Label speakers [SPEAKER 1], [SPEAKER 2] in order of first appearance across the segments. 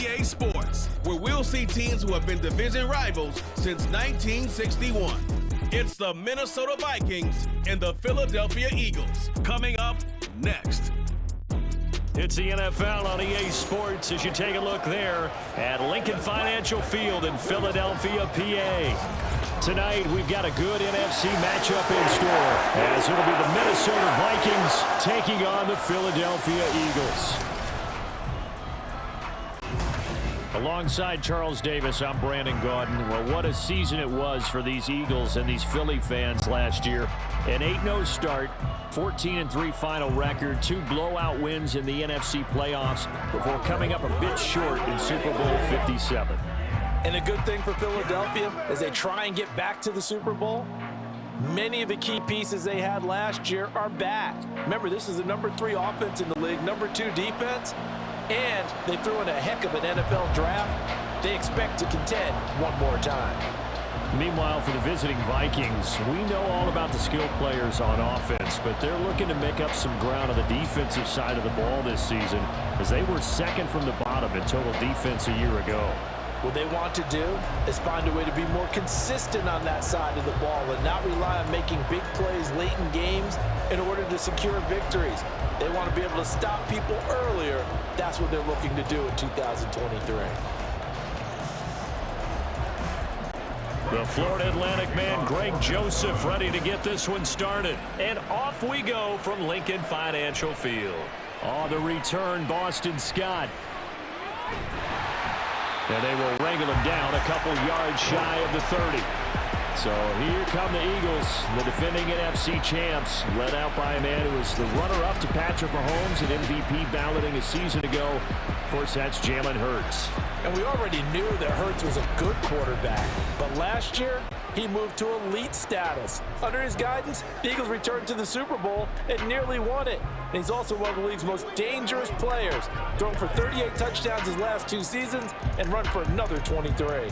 [SPEAKER 1] EA Sports, where we'll see teams who have been division rivals since 1961. It's the Minnesota Vikings and the Philadelphia Eagles. Coming up next.
[SPEAKER 2] It's the NFL on EA Sports as you take a look there at Lincoln Financial Field in Philadelphia, PA. Tonight, we've got a good NFC matchup in store as it'll be the Minnesota Vikings taking on the Philadelphia Eagles. Alongside Charles Davis, I'm Brandon Gaudin. Well, what a season it was for these Eagles and these Philly fans last year. An 8-0 start, 14-3 final record, 2 blowout wins in the NFC playoffs before coming up a bit short in Super Bowl 57.
[SPEAKER 3] And a good thing for Philadelphia as they try and get back to the Super Bowl, many of the key pieces they had last year are back. Remember, this is the number 3 offense in the league, number 2 defense. And they threw in a heck of an NFL draft. They expect to contend one more time.
[SPEAKER 2] Meanwhile, for the visiting Vikings, we know all about the skilled players on offense, but they're looking to make up some ground on the defensive side of the ball this season as they were second from the bottom in total defense a year ago.
[SPEAKER 3] What they want to do is find a way to be more consistent on that side of the ball and not rely on making big plays late in games in order to secure victories. They want to be able to stop people earlier. That's what they're looking to do in 2023.
[SPEAKER 2] The Florida Atlantic man, Greg Joseph, ready to get this one started. And off we go from Lincoln Financial Field. On the return, Boston Scott. And they will wrangle him down a couple yards shy of the 30. So here come the Eagles, the defending NFC champs, led out by a man who was the runner-up to Patrick Mahomes at MVP balloting a season ago. Of course, that's Jalen Hurts.
[SPEAKER 3] And we already knew that Hurts was a good quarterback. But last year, he moved to elite status. Under his guidance, the Eagles returned to the Super Bowl and nearly won it. And he's also one of the league's most dangerous players, thrown for 38 touchdowns his last 2 seasons and run for another 23.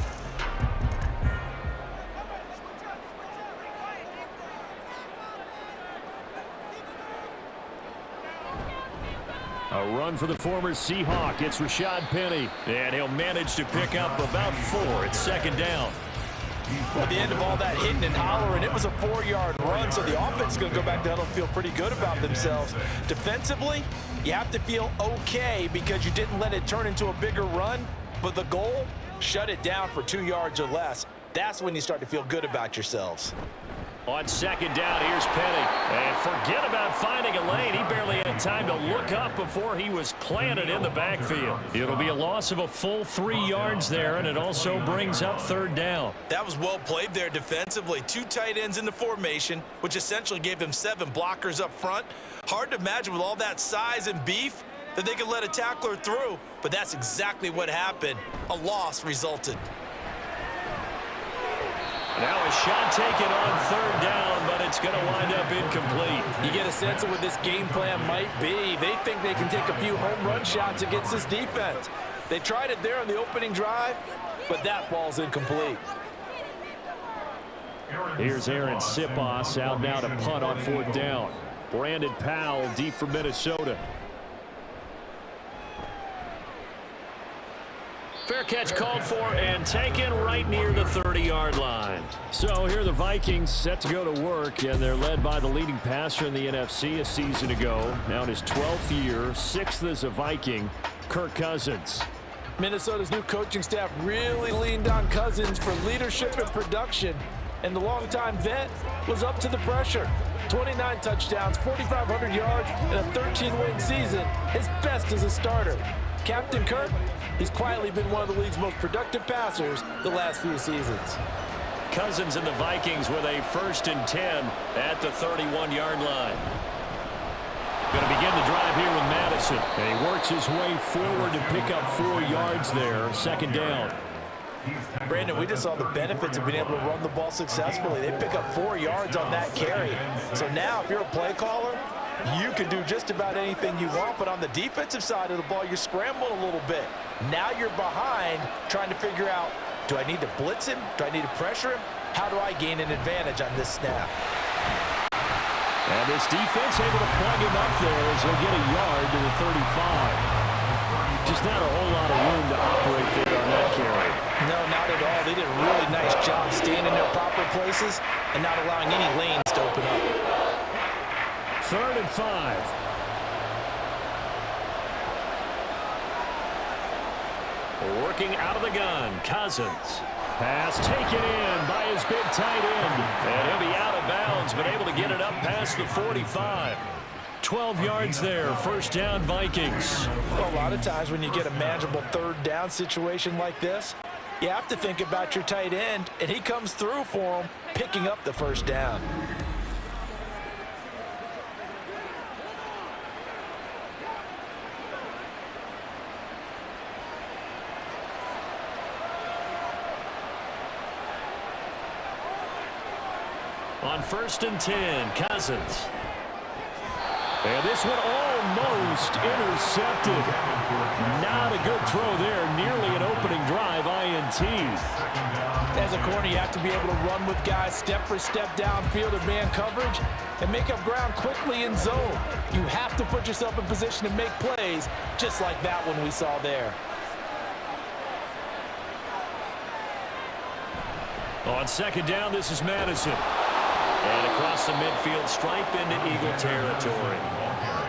[SPEAKER 2] A run for the former Seahawk. It's Rashad Penny, and he'll manage to pick up about 4. It's second down.
[SPEAKER 3] Well, at the end of all that hitting and hollering, it was a 4-yard run, so the offense is going to go back down and feel pretty good about themselves. Defensively, you have to feel okay because you didn't let it turn into a bigger run, but the goal, shut it down for 2 yards or less. That's when you start to feel good about yourselves.
[SPEAKER 2] On second down, here's Penny. And forget about finding a lane. He barely had time to look up before he was planted in the backfield. It'll be a loss of a full 3 yards there, and it also brings up third down.
[SPEAKER 3] That was well played there defensively. 2 tight ends in the formation, which essentially gave them 7 blockers up front. Hard to imagine with all that size and beef that they could let a tackler through, but that's exactly what happened. A loss resulted.
[SPEAKER 2] Now a shot taken on third down, but it's going to wind up incomplete.
[SPEAKER 3] You get a sense of what this game plan might be. They think they can take a few home run shots against this defense. They tried it there on the opening drive, but that ball's incomplete.
[SPEAKER 2] Here's Aaron Sipos out now to punt on 4th down. Brandon Powell deep for Minnesota. Fair catch called for and taken right near the 30-yard line. So here are the Vikings set to go to work, and they're led by the leading passer in the NFC a season ago. Now in his 12th year, 6th as a Viking, Kirk Cousins.
[SPEAKER 3] Minnesota's new coaching staff really leaned on Cousins for leadership and production, and the longtime vet was up to the pressure. 29 touchdowns, 4,500 yards, and a 13-win season, his best as a starter. Captain Kirk, he's quietly been one of the league's most productive passers the last few seasons.
[SPEAKER 2] Cousins and the Vikings with a 1st and 10 at the 31-yard line. Going to begin the drive here with Madison. And he works his way forward to pick up 4 yards there, second down.
[SPEAKER 3] Brandon, we just saw the benefits of being able to run the ball successfully. They pick up 4 yards on that carry. So now if you're a play caller, you can do just about anything you want, but on the defensive side of the ball, you're scrambling a little bit. Now you're behind trying to figure out, do I need to blitz him? Do I need to pressure him? How do I gain an advantage on this snap?
[SPEAKER 2] And this defense able to plug him up there as he'll get a yard to the 35. Just not a whole lot of room to operate there on that carry.
[SPEAKER 3] No, not at all. They did a really nice job staying in their proper places and not allowing any lanes to open up.
[SPEAKER 2] 3rd and 5. Working out of the gun, Cousins. Pass taken in by his big tight end. And he'll be out of bounds, but able to get it up past the 45. 12 yards there, first down Vikings.
[SPEAKER 3] Well, a lot of times when you get a manageable 3rd down situation like this, you have to think about your tight end, and he comes through for him, picking up the first down.
[SPEAKER 2] On 1st and 10, Cousins. And this one almost intercepted. Not a good throw there. Nearly an opening drive, INT.
[SPEAKER 3] As a corner, you have to be able to run with guys step for step downfield in man coverage and make up ground quickly in zone. You have to put yourself in position to make plays, just like that one we saw there.
[SPEAKER 2] On 2nd down, this is Madison. And across the midfield stripe into Eagle territory.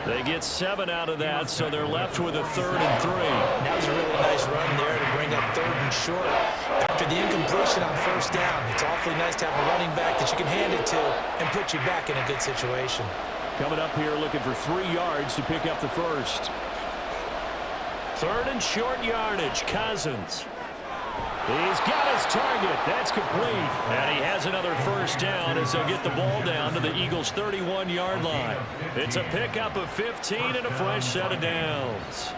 [SPEAKER 2] They get 7 out of that, so they're left with a 3rd and 3.
[SPEAKER 3] That was a really nice run there to bring up 3rd and short. After the incompletion on 1st down, it's awfully nice to have a running back that you can hand it to and put you back in a good situation.
[SPEAKER 2] Coming up here looking for 3 yards to pick up the first. 3rd and short yardage, Cousins. He's got his target. That's complete. And he has another first down as they'll get the ball down to the Eagles' 31-yard line. It's a pickup of 15 and a fresh set of downs.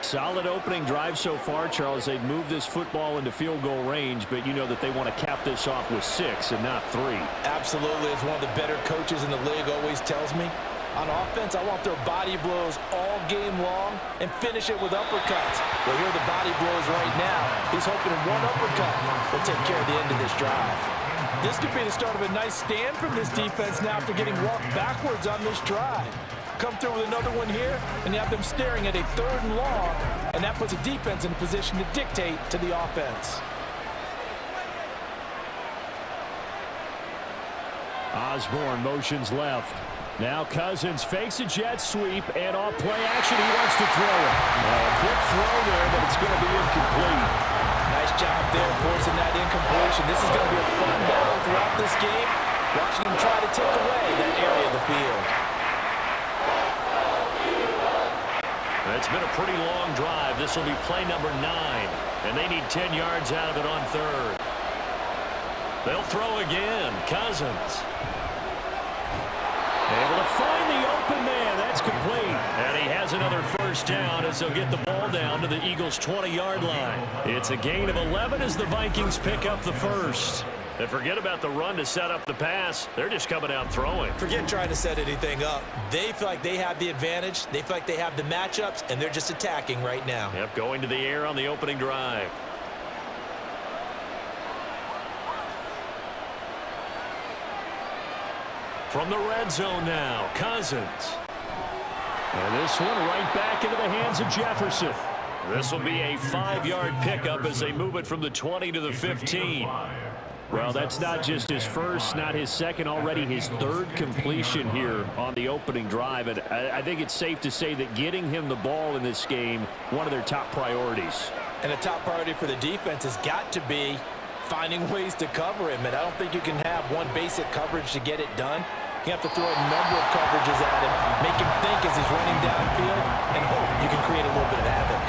[SPEAKER 2] Solid opening drive so far, Charles. They've moved this football into field goal range, but you know that they want to cap this off with 6 and not 3.
[SPEAKER 3] Absolutely. As one of the better coaches in the league always tells me, on offense, I want their body blows all game long and finish it with uppercuts. Well, here are the body blows right now. He's hoping in one uppercut will take care of the end of this drive. This could be the start of a nice stand from this defense now after getting walked backwards on this drive. Come through with another one here, and you have them staring at a 3rd and long, and that puts a defense in a position to dictate to the offense.
[SPEAKER 2] Osborne motions left. Now Cousins fakes a jet sweep, and off play action, he wants to throw it. A quick throw there, but it's going to be incomplete.
[SPEAKER 3] Nice job there forcing that incompletion. This is going to be a fun battle throughout this game, watching him try to take away that area of the field.
[SPEAKER 2] It's been a pretty long drive. This will be play number 9, and they need 10 yards out of it on 3rd. They'll throw again. Cousins. Able to find the open man. That's complete. And he has another first down as they'll get the ball down to the Eagles' 20-yard line. It's a gain of 11 as the Vikings pick up the first. And forget about the run to set up the pass. They're just coming out throwing.
[SPEAKER 3] Forget trying to set anything up. They feel like they have the advantage. They feel like they have the matchups, and they're just attacking right now.
[SPEAKER 2] Yep, going to the air on the opening drive. From the red zone now, Cousins. And this one right back into the hands of Jefferson. This will be a 5-yard pickup as they move it from the 20 to the 15. Well, that's not just his first, not his second, already his 3rd completion here on the opening drive. And I think it's safe to say that getting him the ball in this game, one of their top priorities.
[SPEAKER 3] And a top priority for the defense has got to be finding ways to cover him. And I don't think you can have one basic coverage to get it done. You have to throw a number of coverages at him, make him think as he's running downfield, and hope you can create a little bit of havoc.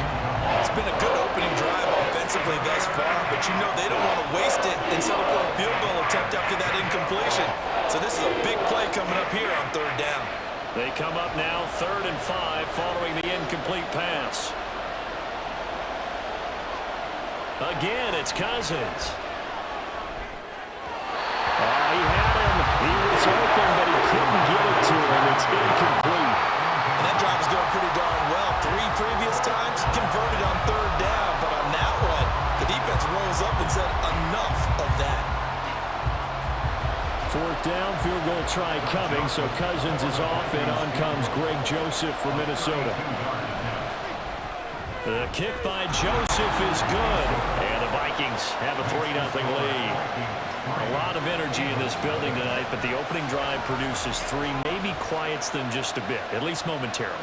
[SPEAKER 3] It's been a good opening drive offensively thus far, but you know they don't want to waste it and settle for a field goal attempt after that incompletion. So this is a big play coming up here on 3rd down.
[SPEAKER 2] They come up now 3rd and 5 following the incomplete pass. Again, it's Cousins. He had him. He was open, but he couldn't get it to him. It's incomplete.
[SPEAKER 3] And that drive is going pretty darn well. 3 previous times converted on 3rd down, but on that one, the defense rolls up and said enough of that.
[SPEAKER 2] 4th down, field goal try coming, so Cousins is off, and on comes Greg Joseph for Minnesota. The kick by Joseph is good. And the Vikings have a 3-0 lead. A lot of energy in this building tonight, but the opening drive produces 3, maybe quiets them just a bit, at least momentarily.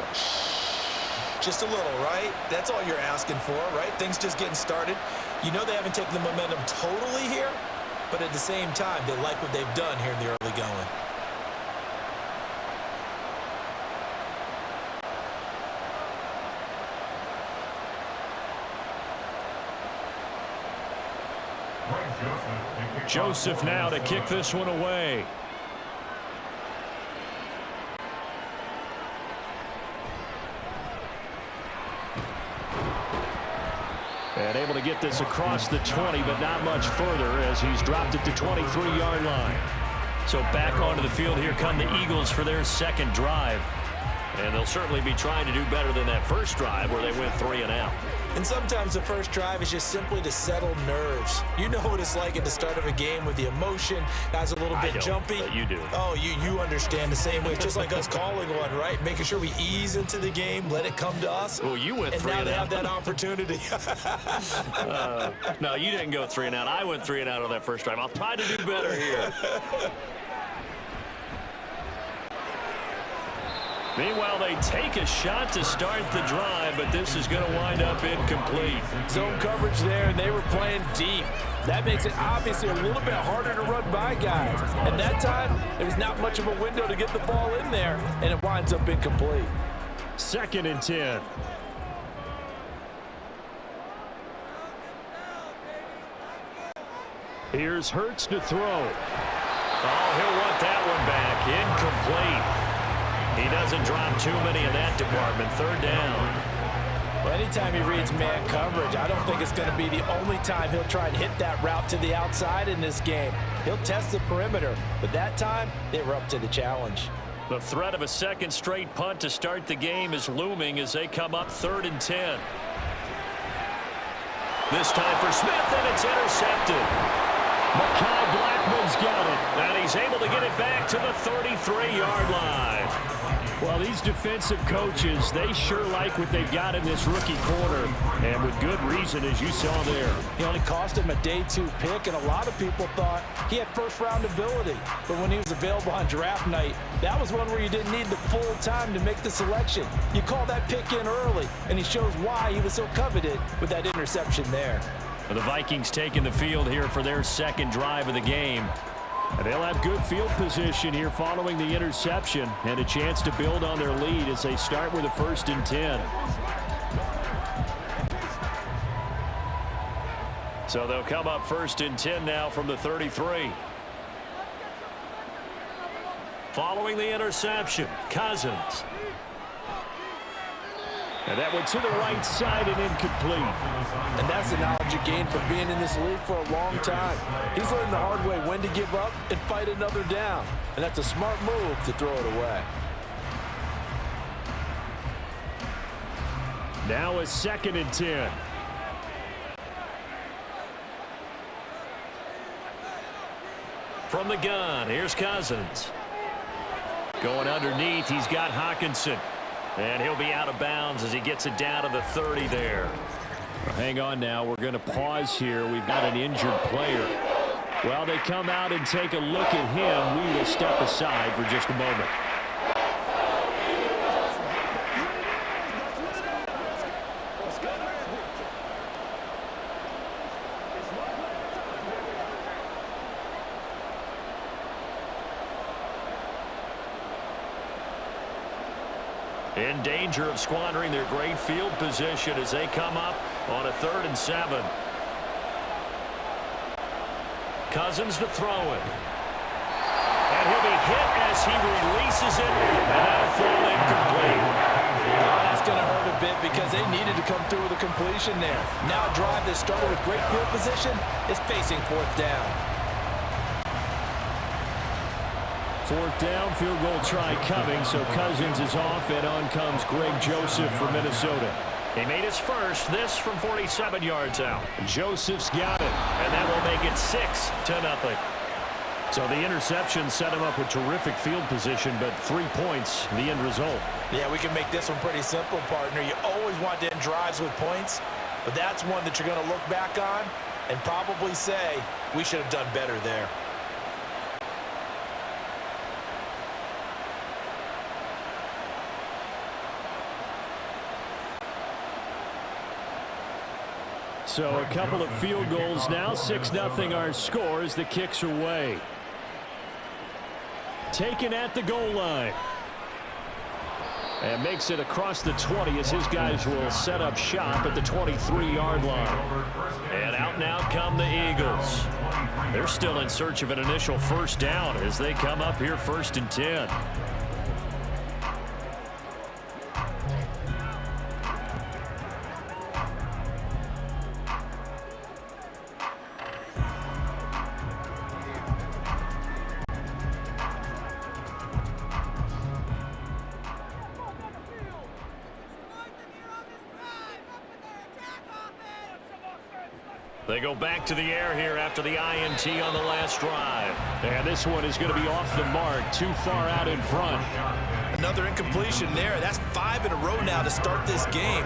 [SPEAKER 3] Just a little, right? That's all you're asking for, right? Things just getting started. You know they haven't taken the momentum totally here, but at the same time, they like what they've done here in the early going.
[SPEAKER 2] Joseph now to kick this one away. And able to get this across the 20, but not much further as he's dropped it to 23-yard line. So back onto the field, here come the Eagles for their second drive. And they'll certainly be trying to do better than that first drive where they went 3 and out.
[SPEAKER 3] And sometimes the first drive is just simply to settle nerves. You know what it's like at the start of a game with the emotion. Guys a little bit jumpy.
[SPEAKER 2] But you do.
[SPEAKER 3] Oh, you understand the same way. It's just like us calling one, right? Making sure we ease into the game, let it come to us.
[SPEAKER 2] Well, you went 3 and out.
[SPEAKER 3] And now they have that opportunity.
[SPEAKER 2] No, you didn't go 3 and out. I went 3 and out on that first drive. I'll try to do better here. Meanwhile, they take a shot to start the drive, but this is going to wind up incomplete.
[SPEAKER 4] Zone coverage there, and they were playing deep. That makes it obviously a little bit harder to run by guys. And that time, there was not much of a window to get the ball in there, and it winds up incomplete.
[SPEAKER 2] 2nd and 10. Here's Hurts to throw. Oh, he'll want that one back. Incomplete. He doesn't drop too many in that department. 3rd down.
[SPEAKER 4] Well, anytime he reads man coverage, I don't think it's going to be the only time he'll try and hit that route to the outside in this game. He'll test the perimeter, but that time, they were up to the challenge.
[SPEAKER 2] The threat of a second straight punt to start the game is looming as they come up 3rd and 10. This time for Smith, and it's intercepted. Mekhi Blackman's got it, and he's able to get it back to the 33-yard line. Well, these defensive coaches, they sure like what they've got in this rookie corner, and with good reason, as you saw there.
[SPEAKER 4] He only cost him a day 2 pick, and a lot of people thought he had first-round ability. But when he was available on draft night, that was one where you didn't need the full time to make the selection. You call that pick in early, and he shows why he was so coveted with that interception there.
[SPEAKER 2] The Vikings taking the field here for their second drive of the game. And they'll have good field position here following the interception and a chance to build on their lead as they start with a 1st and 10. So they'll come up 1st and 10 now from the 33. Following the interception, Cousins. And that went to the right side and incomplete.
[SPEAKER 4] And that's the knowledge you gain from being in this league for a long time. He's learned the hard way when to give up and fight another down. And that's a smart move to throw it away.
[SPEAKER 2] Now a 2nd and 10. From the gun, here's Cousins. Going underneath, he's got Hawkinson. And he'll be out of bounds as he gets it down to the 30 there. Hang on now. We're going to pause here. We've got an injured player. While they come out and take a look at him, we will step aside for just a moment. In danger of squandering their great field position as they come up on a 3rd and 7. Cousins to throw it. And he'll be hit as he releases it. And that'll fall incomplete.
[SPEAKER 4] That's going to hurt a bit because they needed to come through with a completion there. Now a drive that started with great field position is facing 4th down.
[SPEAKER 2] 4th down, field goal try coming, so Cousins is off, and on comes Greg Joseph for Minnesota. He made his first, this from 47 yards out. Joseph's got it, and that will make it 6-0. So the interception set him up with terrific field position, but 3 points, the end result.
[SPEAKER 3] Yeah, we can make this one pretty simple, partner. You always want to end drives with points, but that's one that you're going to look back on and probably say, we should have done better there.
[SPEAKER 2] So a couple of field goals now, 6-0 our score as the kicks are away. Taken at the goal line. And makes it across the 20 as his guys will set up shop at the 23-yard line. And out now come the Eagles. They're still in search of an initial first down as they come up here 1st and 10. They go back to the air here after the INT on the last drive. And this one is going to be off the mark, too far out in front.
[SPEAKER 3] Another incompletion there. That's 5 in a row now to start this game.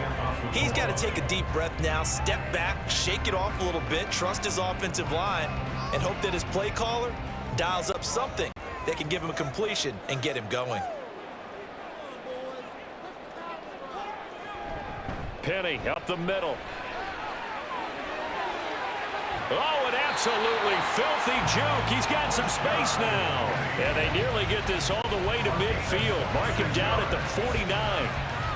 [SPEAKER 3] He's got to take a deep breath now, step back, shake it off a little bit, trust his offensive line, and hope that his play caller dials up something that can give him a completion and get him going.
[SPEAKER 2] Penny up the middle. Oh, an absolutely filthy juke. He's got some space now. And they nearly get this all the way to midfield. Mark him down at the 49.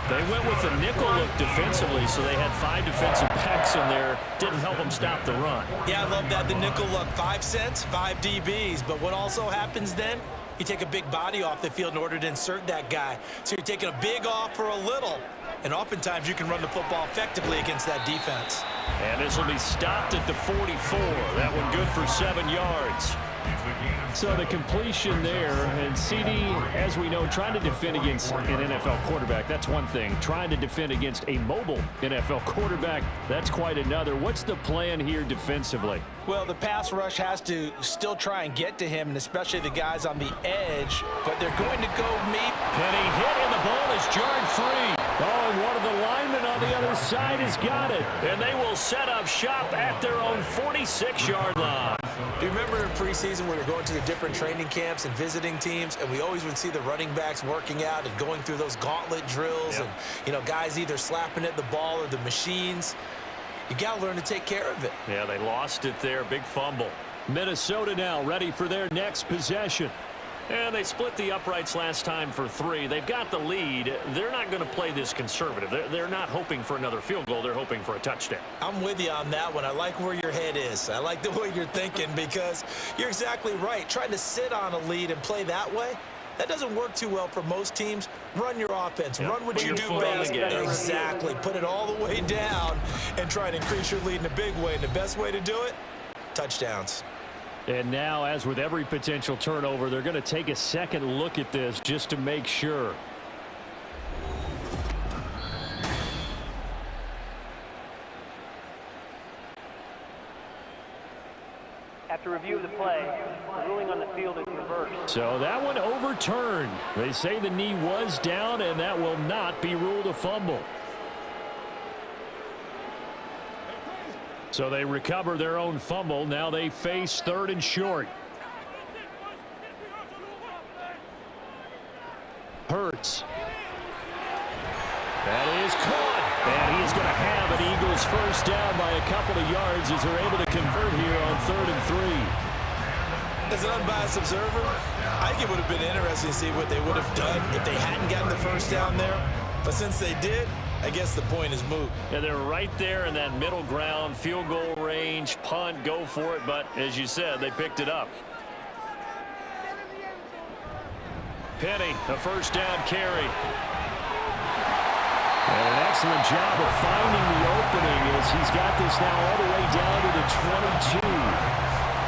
[SPEAKER 2] They went with a nickel look defensively, so they had 5 defensive backs in there. Didn't help them stop the run.
[SPEAKER 3] Yeah, I love that. The nickel look, 5 cents, 5 DBs. But what also happens then? You take a big body off the field in order to insert that guy. So you're taking a big off for a little. And oftentimes you can run the football effectively against that defense.
[SPEAKER 2] And this will be stopped at the 44. That one good for 7 yards. So the completion there, and CD, as we know, trying to defend against an NFL quarterback, that's one thing. Trying to defend against a mobile NFL quarterback, that's quite another. What's the plan here defensively?
[SPEAKER 3] Well, the pass rush has to still try and get to him, and especially the guys on the edge, but they're going to go meet.
[SPEAKER 2] Penny hit, and the ball is jarred free. Oh, and one of the linemen on the other side has got it. And they will set up shop at their own 46-yard line.
[SPEAKER 3] Do you remember in preseason when we were going to the different training camps and visiting teams, and we always would see the running backs working out and going through those gauntlet drills, and, you know, guys either slapping at the ball or the machines. You got to learn to take care of it.
[SPEAKER 2] Yeah, they lost it there. Big fumble. Minnesota now ready for their next possession. And they split the uprights last time for 3. They've got the lead. They're not going to play this conservative. They're not hoping for another field goal. They're hoping for a touchdown.
[SPEAKER 3] I'm with you on that one. I like where your head is. I like the way you're thinking because you're exactly right. Trying to sit on a lead and play that way, that doesn't work too well for most teams. Run your offense. Yep. Run what you do best. Exactly. Put it all the way down and try and increase your lead in a big way. And the best way to do it, touchdowns.
[SPEAKER 2] And now, as with every potential turnover, they're going to take a second look at this just to make sure.
[SPEAKER 5] After review of the play, the ruling on the field is reversed.
[SPEAKER 2] So that one overturned. They say the knee was down, and that will not be ruled a fumble. So they recover their own fumble. Now they face 3rd and short. Hurts. That is caught. And he is going to have an Eagles first down by a couple of yards as they're able to convert here on 3rd and 3.
[SPEAKER 3] As an unbiased observer, I think it would have been interesting to see what they would have done if they hadn't gotten the first down there. But since they did, I guess the point is moot.
[SPEAKER 2] Yeah, they're right there in that middle ground, field goal range, punt, go for it. But as you said, they picked it up. Penny, a first down carry. And an excellent job of finding the opening as he's got this now all the way down to the 22.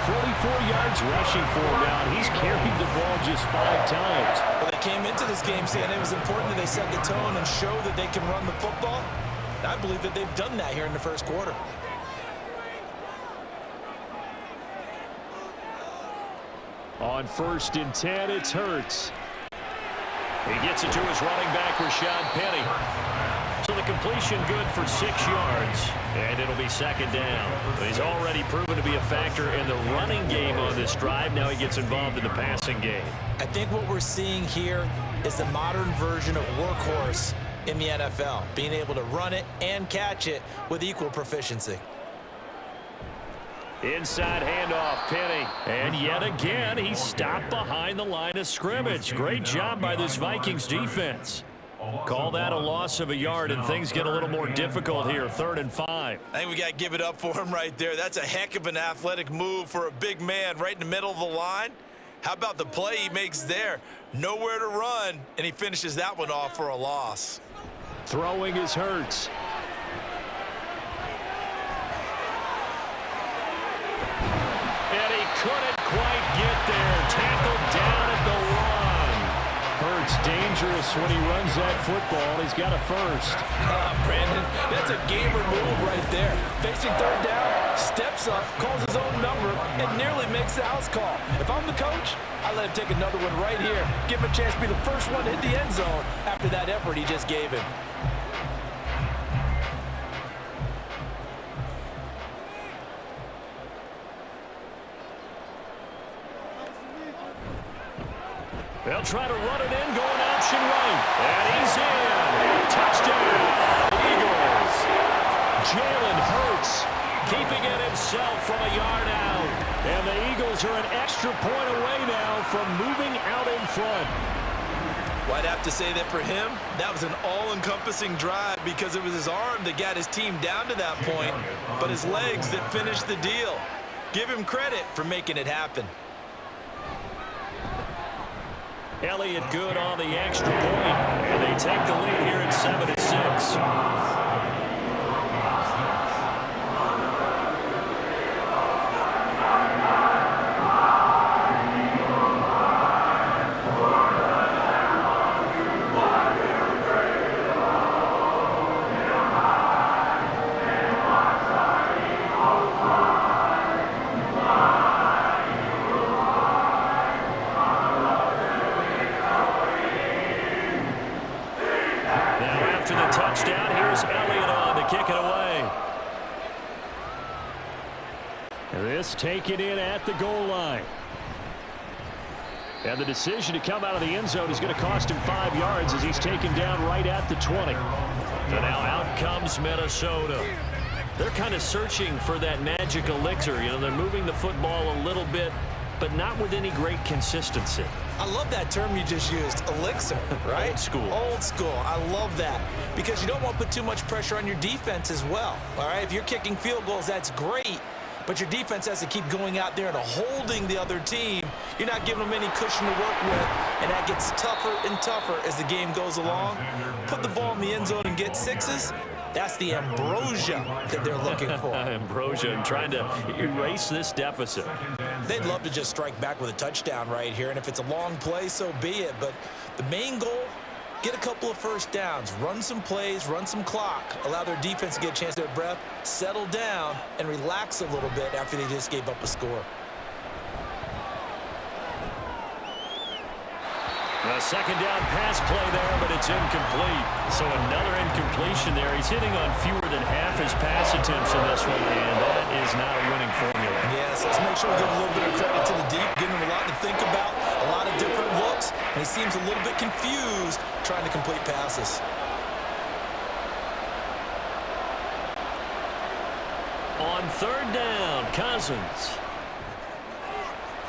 [SPEAKER 2] 44 yards rushing for him now. He's carried the ball just 5 times.
[SPEAKER 3] Well, they came into this game saying it was important that they set the tone and show that they can run the football. And I believe that they've done that here in the first quarter.
[SPEAKER 2] On 1st and 10, it's Hurts. He gets it to his running back, Rashad Penny. So the completion good for 6 yards, and it'll be 2nd down. He's already proven to be a factor in the running game on this drive. Now he gets involved in the passing game.
[SPEAKER 4] I think what we're seeing here is the modern version of workhorse in the NFL, being able to run it and catch it with equal proficiency.
[SPEAKER 2] Inside handoff, Penny. And yet again, he stopped behind the line of scrimmage. Great job by this Vikings defense. Call that a loss of a yard, and things get a little more difficult here. 3rd and 5.
[SPEAKER 3] I think we got to give it up for him right there. That's a heck of an athletic move for a big man right in the middle of the line. How about the play he makes there? Nowhere to run, and he finishes that one off for a loss.
[SPEAKER 2] Throwing is Hurts. And he couldn't quite get there. Tackled down at the 1. Hurts dangerous when he runs that football. He's got a first.
[SPEAKER 4] Brandon, that's a gamer move right there. Facing 3rd down, steps up, calls his own number, and nearly makes the house call. If I'm the coach, I let him take another one right here. Give him a chance to be the first one to hit the end zone after that effort he just gave him.
[SPEAKER 2] They'll try to run it in, going option right. And he's in. Touchdown, Eagles. Jalen Hurts keeping it himself from a yard out. And the Eagles are an extra point away now from moving out in front.
[SPEAKER 3] Well, I'd have to say that for him, that was an all-encompassing drive because it was his arm that got his team down to that point, but his legs that finished the deal. Give him credit for making it happen.
[SPEAKER 2] Elliott good on the extra point, and they take the lead here at 7-6. Taken in at the goal line. And the decision to come out of the end zone is going to cost him 5 yards as he's taken down right at the 20. And now out comes Minnesota. They're kind of searching for that magic elixir. You know, they're moving the football a little bit, but not with any great consistency.
[SPEAKER 4] I love that term you just used, elixir, right?
[SPEAKER 2] Old school.
[SPEAKER 4] Old school. I love that because you don't want to put too much pressure on your defense as well, all right? If you're kicking field goals, that's great. But your defense has to keep going out there and holding the other team. You're not giving them any cushion to work with, and that gets tougher and tougher as the game goes along. Put the ball in the end zone and get 6s. That's the ambrosia that they're looking for.
[SPEAKER 2] Ambrosia and trying to erase this deficit.
[SPEAKER 4] They'd love to just strike back with a touchdown right here, and if it's a long play, so be it. But the main goal, get a couple of first downs, run some plays, run some clock, allow their defense to get a chance to their breath, settle down, and relax a little bit after they just gave up a score.
[SPEAKER 2] A 2nd down pass play there, but it's incomplete. So another incompletion there. He's hitting on fewer than half his pass attempts in this one, and that is not a winning formula.
[SPEAKER 4] Yes, let's make sure we give a little bit of credit to the deep, giving him a lot to think about, a lot of different looks, and he seems a little bit confused trying to complete passes.
[SPEAKER 2] On 3rd down, Cousins.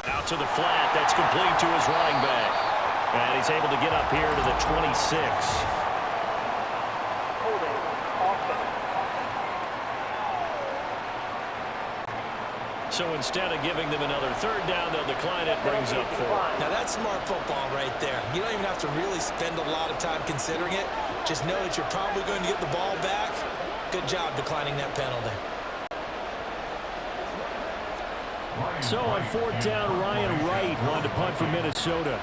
[SPEAKER 2] Out to the flat. That's complete to his running back. And he's able to get up here to the 26.
[SPEAKER 5] Holding, offense.
[SPEAKER 2] So instead of giving them another 3rd down, they'll decline it, brings up 4.
[SPEAKER 4] Now that's smart football right there. You don't even have to really spend a lot of time considering it. Just know that you're probably going to get the ball back. Good job declining that penalty.
[SPEAKER 2] So on 4th down, Ryan Wright wanted to punt for Minnesota.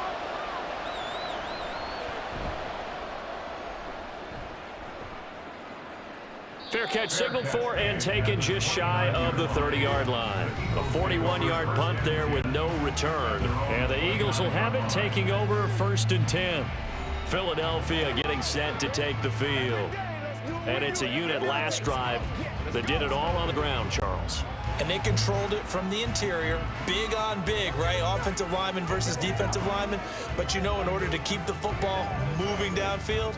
[SPEAKER 2] Fair catch signaled for and taken just shy of the 30-yard line. A 41-yard punt there with no return. And the Eagles will have it, taking over 1st and 10. Philadelphia getting set to take the field. And it's a unit last drive that did it all on the ground, Charles.
[SPEAKER 3] And they controlled it from the interior. Big on big, right? Offensive lineman versus defensive lineman. But in order to keep the football moving downfield,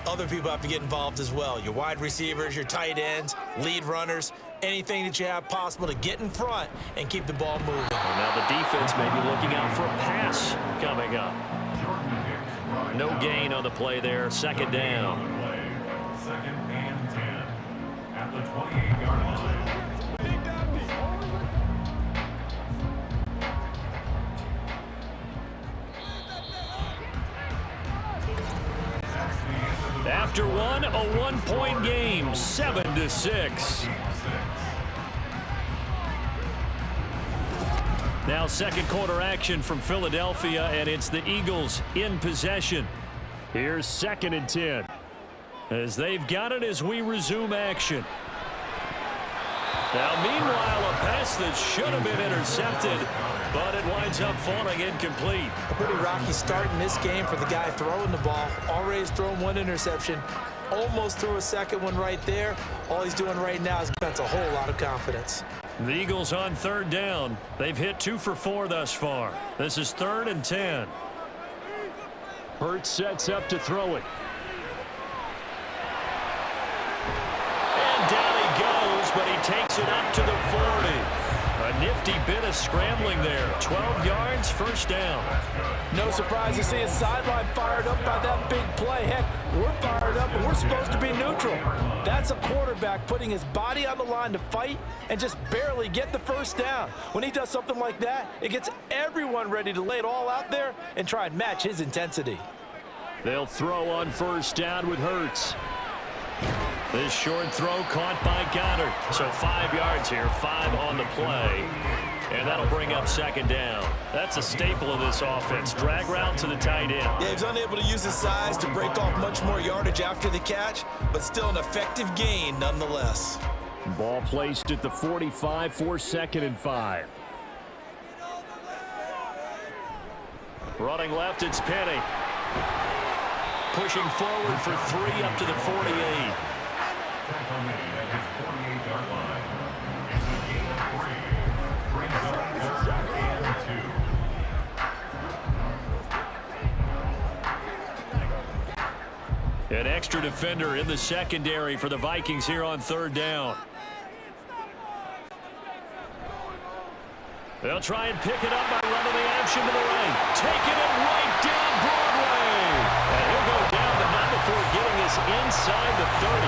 [SPEAKER 3] other people have to get involved as well. Your wide receivers, your tight ends, lead runners, anything that you have possible to get in front and keep the ball moving.
[SPEAKER 2] And now the defense may be looking out for a pass coming up. No gain on the play there. 2nd down.
[SPEAKER 6] 2nd and 10 at the 28-yard line.
[SPEAKER 2] After one, a 1-point game, 7-6. Now 2nd quarter action from Philadelphia, and it's the Eagles in possession. Here's 2nd and 10. As they've got it as we resume action. Now meanwhile, a pass that should have been intercepted, but it winds up falling incomplete.
[SPEAKER 3] A pretty rocky start in this game for the guy throwing the ball. Already has thrown 1 interception. Almost threw a 2nd one right there. All he's doing right now is gets a whole lot of confidence.
[SPEAKER 2] The Eagles on 3rd down. They've hit 2 for 4 thus far. This is 3rd and 10. Hurts sets up to throw it. And down he goes, but he takes it up to the 40. A nifty bit of scrambling there. 12 yards, 1st down.
[SPEAKER 4] No surprise to see his sideline fired up by that big play. Heck, we're fired up, and we're supposed to be neutral. That's a quarterback putting his body on the line to fight and just barely get the 1st down. When he does something like that, it gets everyone ready to lay it all out there and try and match his intensity.
[SPEAKER 2] They'll throw on 1st down with Hurts. This short throw caught by Goddard. So 5 yards here, 5 on the play. And that'll bring up 2nd down. That's a staple of this offense. Drag route to the tight end.
[SPEAKER 3] Yeah, he's unable to use his size to break off much more yardage after the catch, but still an effective gain nonetheless.
[SPEAKER 2] Ball placed at the 45 for 2nd and 5. Running left, it's Penny. Pushing forward for 3 up to the 48. An extra defender in the secondary for the Vikings here on 3rd down. They'll try and pick it up by running the action to the right. Taking it right down Broadway. And he'll go down, but not before getting us inside the 30.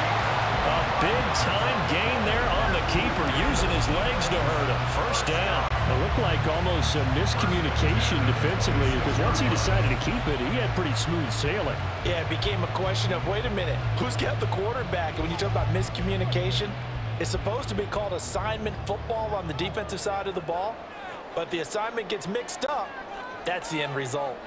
[SPEAKER 2] A big-time gain there on the keeper, using his legs to hurt him. 1st down. It looked like almost a miscommunication defensively, because once he decided to keep it, he had pretty smooth sailing.
[SPEAKER 4] Yeah, it became a question of, wait a minute, who's got the quarterback? And when you talk about miscommunication, it's supposed to be called assignment football on the defensive side of the ball. But the assignment gets mixed up. That's the end result.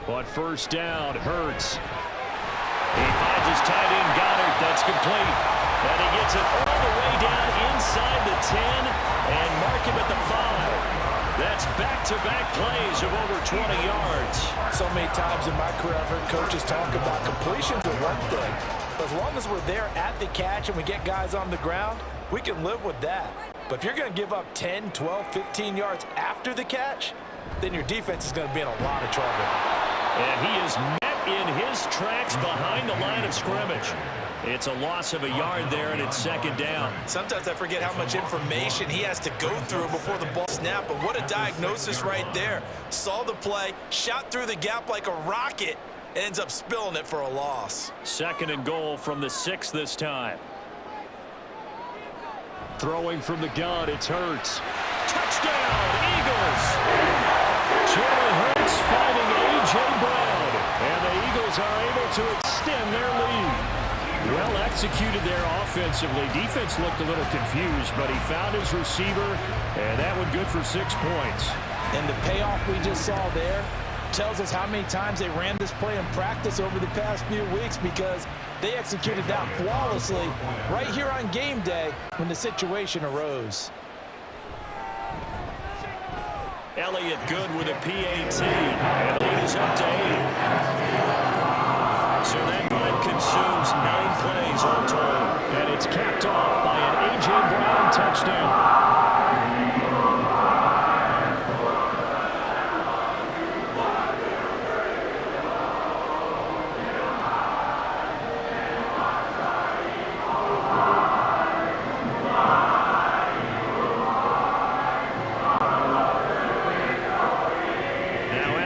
[SPEAKER 2] On 1st down, Hurts. He finds his tight end, Goddard. That's complete. And he gets it all the way down inside the 10 and mark him at the 5. That's back-to-back plays of over 20 yards.
[SPEAKER 4] So many times in my career, I've heard coaches talk about completions are one thing. But as long as we're there at the catch and we get guys on the ground, we can live with that. But if you're going to give up 10, 12, 15 yards after the catch, then your defense is going to be in a lot of trouble.
[SPEAKER 2] And he is met in his tracks behind the line of scrimmage. It's a loss of a yard there, and it's 2nd down.
[SPEAKER 3] Sometimes I forget how much information he has to go through before the ball snapped, but what a diagnosis right there. Saw the play, shot through the gap like a rocket, ends up spilling it for a loss.
[SPEAKER 2] 2nd and goal from the 6 this time. Throwing from the gun, it's Hurts. Touchdown, Eagles! Jalen Hurts finding A.J. Brown, and the Eagles are able to extend their lead. Well executed there offensively. Defense looked a little confused, but he found his receiver, and that one good for 6 points.
[SPEAKER 4] And the payoff we just saw there, tells us how many times they ran this play in practice over the past few weeks, because they executed that flawlessly right here on game day when the situation arose.
[SPEAKER 2] Elliott good with a PAT, and the lead is up to 8. So that drive consumes 9 plays all told, and it's capped off by an A.J. Brown touchdown.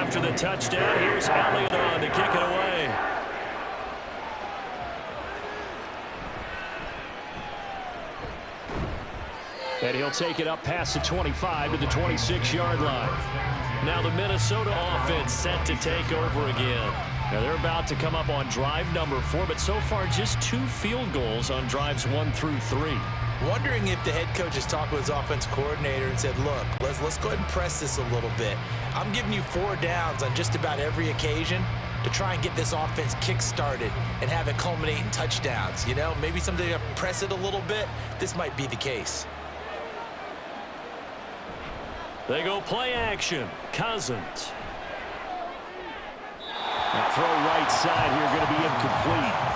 [SPEAKER 2] After the touchdown, here's Elliott on to kick it away. And he'll take it up past the 25 to the 26-yard line. Now the Minnesota offense set to take over again. Now they're about to come up on drive number 4, but so far just 2 field goals on drives 1 through 3.
[SPEAKER 3] Wondering if the head coach has talked with his offensive coordinator and said, look, let's go ahead and press this a little bit. I'm giving you 4 downs on just about every occasion to try and get this offense kick-started and have it culminate in touchdowns. You know, maybe something to press it a little bit. This might be the case.
[SPEAKER 2] They go play action. Cousins. That throw right side here going to be incomplete.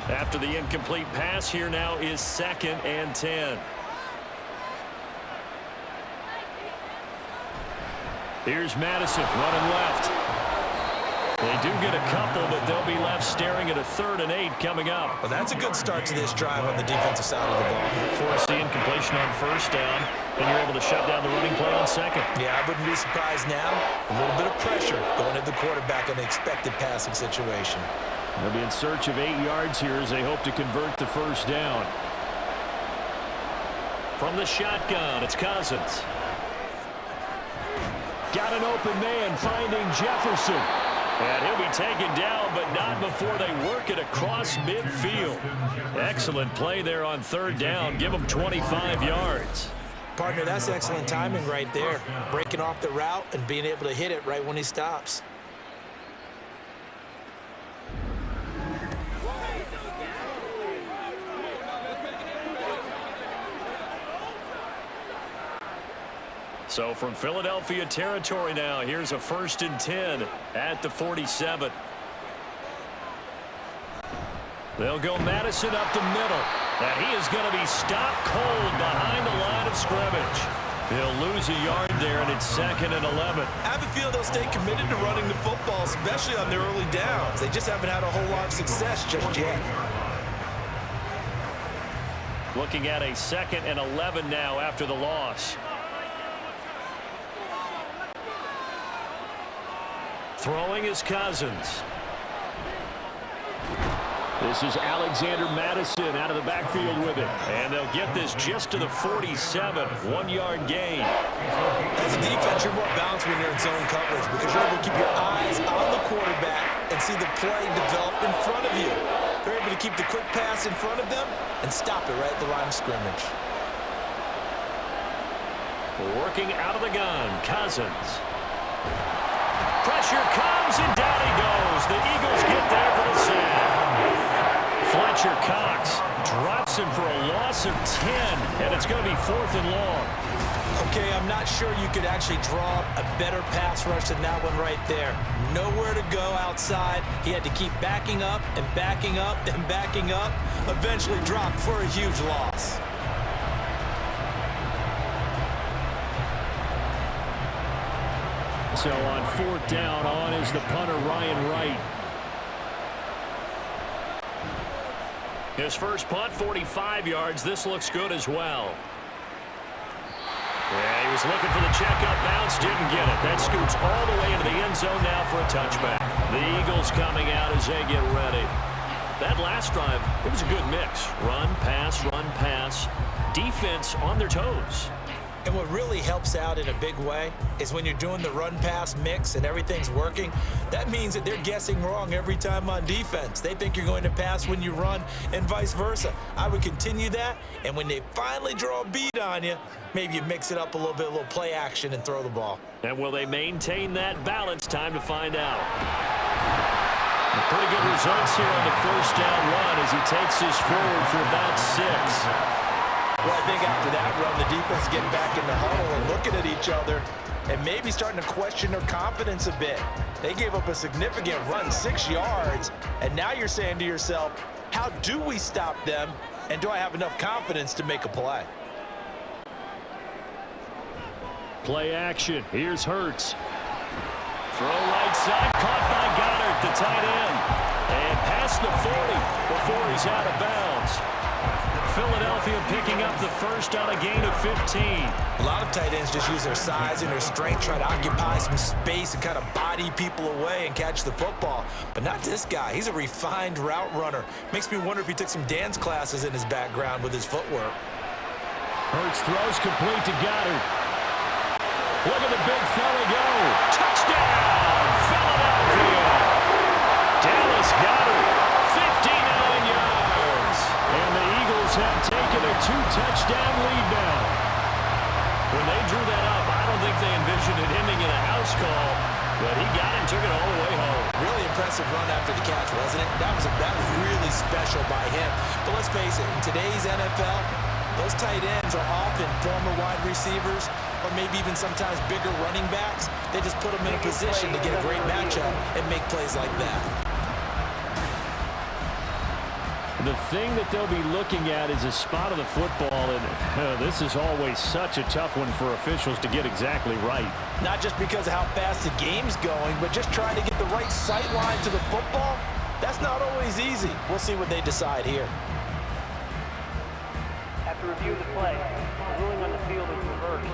[SPEAKER 2] After the incomplete pass, here now is 2nd and 10. Here's Madison running left. They do get a couple, but they'll be left staring at a 3rd and 8 coming up.
[SPEAKER 3] Well, that's a good start to this drive on the defensive side of the ball.
[SPEAKER 2] Force the incompletion on 1st down, and you're able to shut down the running play on 2nd.
[SPEAKER 3] Yeah, I wouldn't be surprised now. A little bit of pressure going at the quarterback in an expected passing situation.
[SPEAKER 2] They'll be in search of 8 yards here as they hope to convert the 1st down. From the shotgun, it's Cousins. Got an open man finding Jefferson. And he'll be taken down, but not before they work it across midfield. Excellent play there on 3rd down. Give them 25 yards.
[SPEAKER 3] Partner, that's excellent timing right there. Breaking off the route and being able to hit it right when he stops.
[SPEAKER 2] So from Philadelphia territory now, here's a 1st and 10 at the 47. They'll go Madison up the middle. And he is going to be stopped cold behind the line of scrimmage. He'll lose a yard there, and it's 2nd and 11.
[SPEAKER 3] I have a feel they'll stay committed to running the football, especially on their early downs. They just haven't had a whole lot of success just yet.
[SPEAKER 2] Looking at a 2nd and 11 now after the loss. Throwing is Cousins. This is Alexander Madison out of the backfield with it. And they'll get this just to the 47. 1-yard gain.
[SPEAKER 3] As a defense, you're more balanced when you're in zone coverage because you're able to keep your eyes on the quarterback and see the play develop in front of you. They're able to keep the quick pass in front of them and stop it right at the line of scrimmage.
[SPEAKER 2] Working out of the gun, Cousins. Pressure comes, and down he goes. The Eagles get there for the sack. Fletcher Cox drops him for a loss of 10, and it's going to be 4th and long.
[SPEAKER 3] Okay, I'm not sure you could actually draw a better pass rush than that one right there. Nowhere to go outside. He had to keep backing up and backing up and backing up. Eventually dropped for a huge loss.
[SPEAKER 2] So on 4th down, on is the punter, Ryan Wright. His first punt, 45 yards. This looks good as well. Yeah, he was looking for the check-up bounce, didn't get it. That scoots all the way into the end zone now for a touchback. The Eagles coming out as they get ready. That last drive, it was a good mix. Run, pass, defense on their toes.
[SPEAKER 3] And what really helps out in a big way is when you're doing the run-pass mix and everything's working, that means that they're guessing wrong every time on defense. They think you're going to pass when you run and vice versa. I would continue that, and when they finally draw a beat on you, maybe you mix it up a little bit, a little play action and throw the ball.
[SPEAKER 2] And will they maintain that balance? Time to find out. Pretty good results here on the first down run as he takes this forward for about 6.
[SPEAKER 3] Well, I think after that run, the defense getting back in the huddle and looking at each other and maybe starting to question their confidence a bit. They gave up a significant run, 6 yards, and now you're saying to yourself, how do we stop them, and do I have enough confidence to make a play?
[SPEAKER 2] Play action. Here's Hurts. Throw right side, caught by Goddard, the tight end. And past the 40 before he's out of bounds. Philadelphia picking up the first on a gain of 15.
[SPEAKER 3] A lot of tight ends just use their size and their strength, try to occupy some space and kind of body people away and catch the football. But not this guy. He's a refined route runner. Makes me wonder if he took some dance classes in his background with his footwork.
[SPEAKER 2] Hurts throws complete to Goddard. Look at the big fella go. Touchdown, Philadelphia. Dallas Goedert, 59 yards. And the Eagles have taken a 2-touchdown lead now. When they drew that up, I don't think they envisioned it ending in a house call, but he got it and took it all the way home.
[SPEAKER 3] Really impressive run after the catch, wasn't it? That was really special by him. But let's face it, in today's NFL, those tight ends are often former wide receivers or maybe even sometimes bigger running backs. They just put them in a position to get a great matchup and make plays like that.
[SPEAKER 2] The thing that they'll be looking at is a spot of the football, and this is always such a tough one for officials to get exactly right.
[SPEAKER 3] Not just because of how fast the game's going, but just trying to get the right sight line to the football. That's not always easy. We'll see what they decide here.
[SPEAKER 5] After review of the play, the ruling on the field is reversed.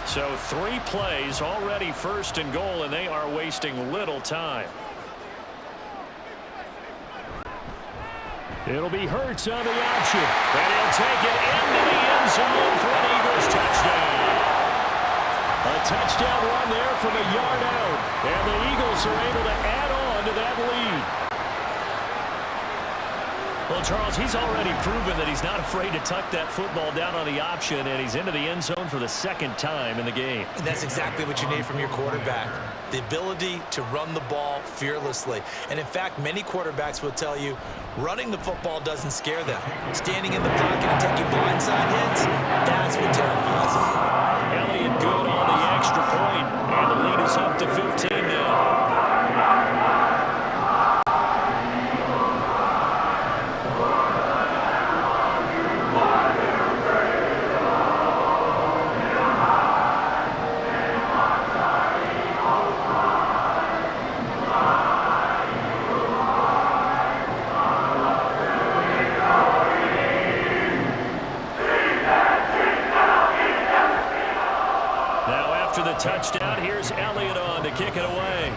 [SPEAKER 2] So 3 plays, already first and goal, and they are wasting little time. It'll be Hurts on the option, and he'll take it into the end zone for an Eagles touchdown. A touchdown run there from a yard out, and the Eagles are able to add on to that lead. Well, Charles, he's already proven that he's not afraid to tuck that football down on the option, and he's into the end zone for the 2nd time in the game.
[SPEAKER 3] And that's exactly what you need from your quarterback, the ability to run the ball fearlessly. And in fact, many quarterbacks will tell you running the football doesn't scare them. Standing in the pocket and taking blindside hits, that's what terrifies them.
[SPEAKER 2] Elliott good on the extra point, and the lead is up to 15 now. Touchdown. Here's Elliott on to kick it away.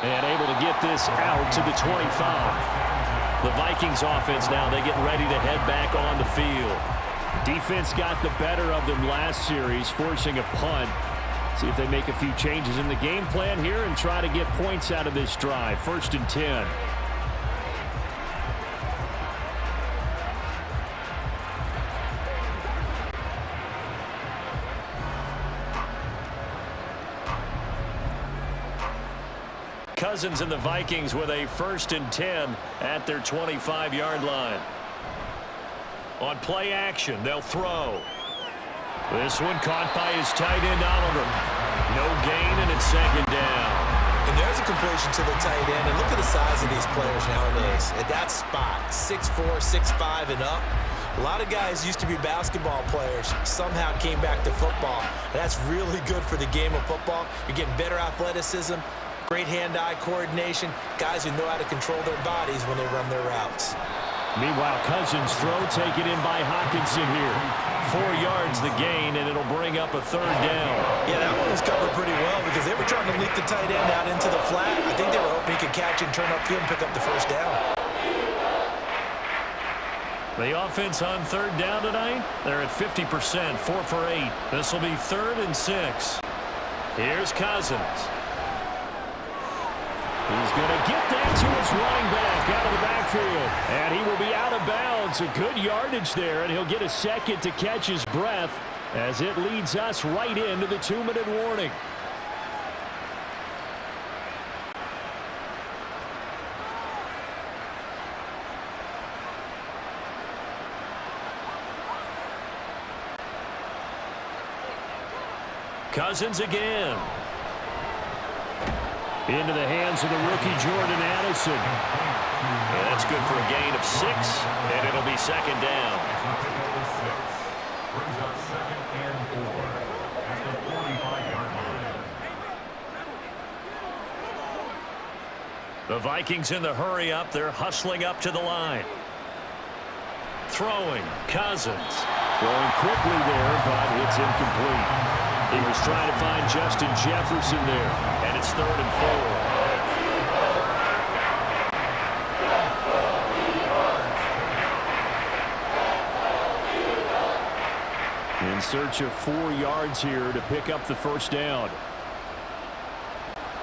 [SPEAKER 2] And able to get this out to the 25. The Vikings offense now, they get ready to head back on the field. Defense got the better of them last series, forcing a punt. See if they make a few changes in the game plan here and try to get points out of this drive. 1st and 10. Cousins and the Vikings with a 1st and 10 at their 25-yard line. On play action, they'll throw. This one caught by his tight end, Oliver. No gain, and it's 2nd down.
[SPEAKER 3] And there's a completion to the tight end. And look at the size of these players nowadays. At that spot, 6'4", 6'5", and up. A lot of guys used to be basketball players, somehow came back to football. And that's really good for the game of football. You're getting better athleticism, great hand-eye coordination, guys who know how to control their bodies when they run their routes.
[SPEAKER 2] Meanwhile, Cousins' throw taken in by Hockenson here. 4 yards the gain, and it'll bring up a 3rd down.
[SPEAKER 3] Yeah, that one was covered pretty well because they were trying to leak the tight end out into the flat. I think they were hoping he could catch and turn upfield and pick up the 1st down.
[SPEAKER 2] The offense on 3rd down tonight, they're at 50%, 4 for 8. This will be 3rd and 6. Here's Cousins. He's going to get that to his running back out of the backfield. And he will be out of bounds. A good yardage there, and he'll get a second to catch his breath as it leads us right into the 2-minute warning. Cousins again. Into the hands of the rookie Jordan Addison. And that's good for a gain of 6, and it'll be 2nd down.
[SPEAKER 6] Brings up 2nd and 4 at the 45-yard line.
[SPEAKER 2] The Vikings in the hurry up. They're hustling up to the line. Throwing, Cousins. Throwing quickly there, but it's incomplete. He was trying to find Justin Jefferson there, and it's 3rd and 4. In search of 4 yards here to pick up the 1st down.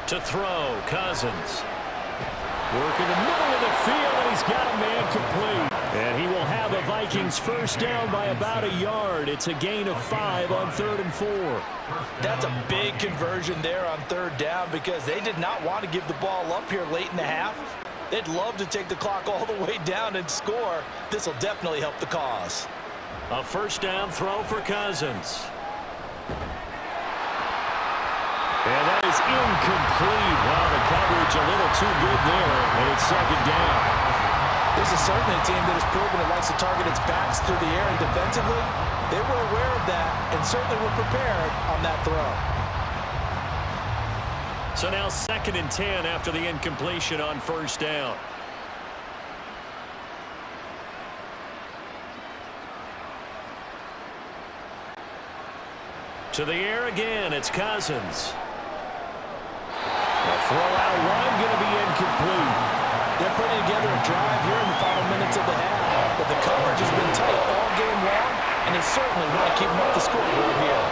[SPEAKER 2] To throw, Cousins. Work in the middle of the field, and he's got a man complete. And he will have a Vikings 1st down by about a yard. It's a gain of 5 on 3rd and 4.
[SPEAKER 3] That's a big conversion there on 3rd down because they did not want to give the ball up here late in the half. They'd love to take the clock all the way down and score. This will definitely help the cause.
[SPEAKER 2] A 1st down throw for Cousins. And that is incomplete. Wow, the coverage a little too good there, and it's 2nd down.
[SPEAKER 4] This is certainly a team that has proven it likes to target its backs through the air, and defensively, they were aware of that and certainly were prepared on that throw.
[SPEAKER 2] So now 2nd and 10 after the incompletion on 1st down. To the air again, it's Cousins. The throw-out run going to be incomplete.
[SPEAKER 4] They're putting together a drive here in the final minutes of the half, but the coverage has been tight all game long, and they certainly want to keep them up the scoreboard here.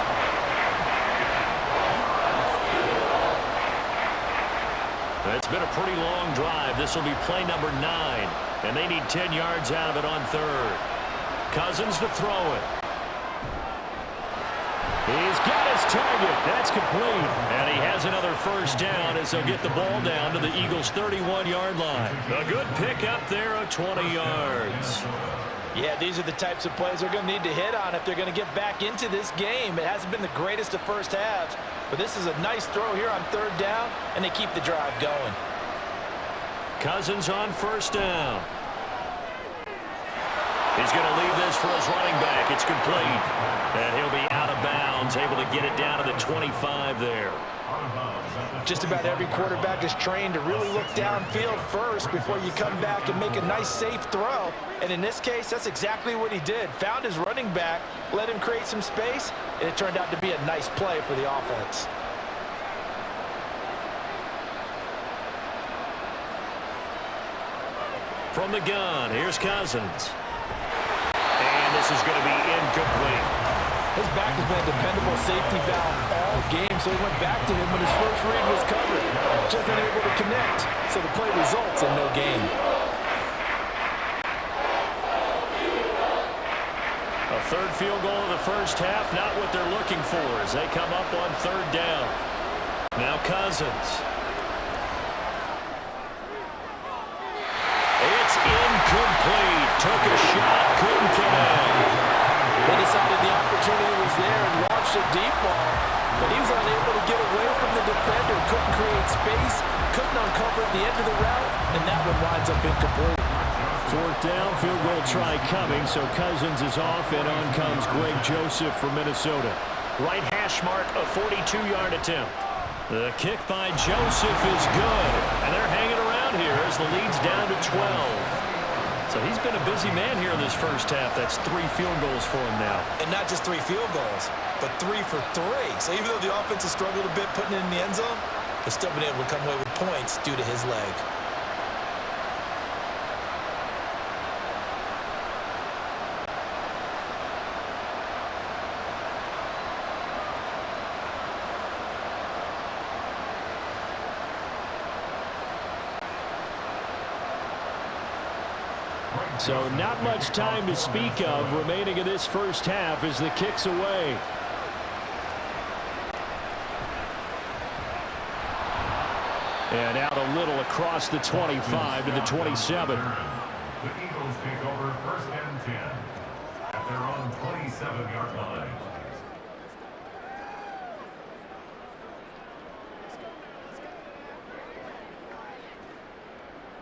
[SPEAKER 2] It's been a pretty long drive. This will be play number 9, and they need 10 yards out of it on 3rd. Cousins to throw it. He's got his target. That's complete. And he has another 1st down as they'll get the ball down to the Eagles' 31-yard line. A good pickup there of 20 yards.
[SPEAKER 3] Yeah, these are the types of plays they're going to need to hit on if they're going to get back into this game. It hasn't been the greatest of first halves, but this is a nice throw here on 3rd down, and they keep the drive going.
[SPEAKER 2] Cousins on 1st down. He's going to leave this for his running back. It's complete. And he'll be out of bounds, able to get it down to the 25 there.
[SPEAKER 3] Just about every quarterback is trained to really look downfield first before you come back and make a nice, safe throw. And in this case, that's exactly what he did. Found his running back, let him create some space, and it turned out to be a nice play for the offense.
[SPEAKER 2] From the gun, here's Cousins. And this is going to be incomplete.
[SPEAKER 4] His back has been a dependable safety valve all game, so he went back to him when his first read was covered. Just unable to connect, so the play results in no gain.
[SPEAKER 2] A 3rd field goal in the 1st half, not what they're looking for as they come up on 3rd down. Now Cousins. It's incomplete. Took a shot, couldn't connect.
[SPEAKER 4] They decided the opportunity was there and launched a deep ball, but he was unable to get away from the defender, couldn't create space, couldn't uncover at the end of the route, and that one winds up incomplete.
[SPEAKER 2] 4th down, field goal try coming, so Cousins is off, and on comes Greg Joseph from Minnesota. Right hash mark, a 42-yard attempt. The kick by Joseph is good, and they're hanging around here as the lead's down to 12. So So he's been a busy man here in this first half. That's 3 field goals for him now.
[SPEAKER 3] And not just 3 field goals, but 3 for 3. So even though the offense has struggled a bit putting it in the end zone, they've still been able to come away with points due to his leg.
[SPEAKER 2] So not much time to speak of remaining in this first half as the kick's away. And out a little across the 25 to the 27.
[SPEAKER 6] The Eagles take over 1st and 10 at their own 27-yard line.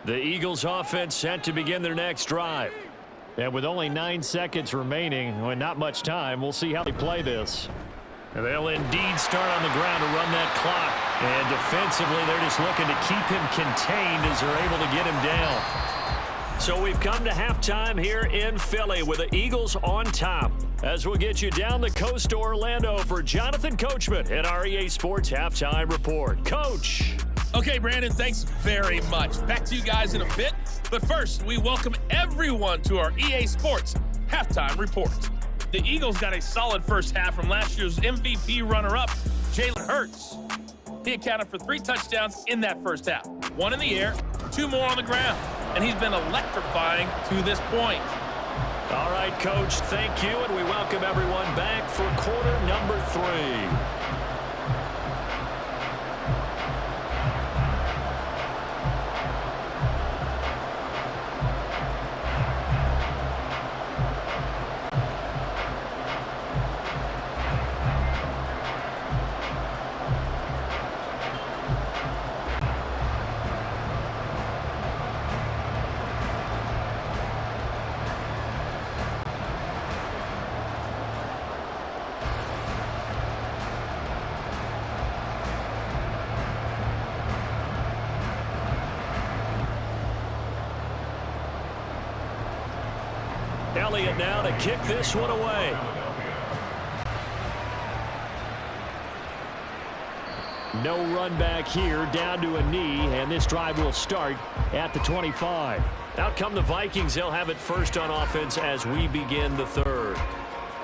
[SPEAKER 2] The Eagles offense set to begin their next drive. And with only 9 seconds remaining, and not much time, we'll see how they play this. And they'll indeed start on the ground to run that clock. And defensively, they're just looking to keep him contained as they're able to get him down. So we've come to halftime here in Philly with the Eagles on top. As we'll get you down the coast to Orlando for Jonathan Coachman at our EA Sports Halftime Report. Coach.
[SPEAKER 7] Okay, Brandon, thanks very much. Back to you guys in a bit. But first, we welcome everyone to our EA Sports Halftime Report. The Eagles got a solid first half from last year's MVP runner-up, Jalen Hurts. He accounted for 3 touchdowns in that first half. 1 in the air, 2 more on the ground. And he's been electrifying to this point.
[SPEAKER 2] All right, Coach, thank you. And we welcome everyone back for quarter number 3. Elliott now to kick this one away. No run back here, down to a knee, and this drive will start at the 25. Out come the Vikings. They'll have it first on offense as we begin the third.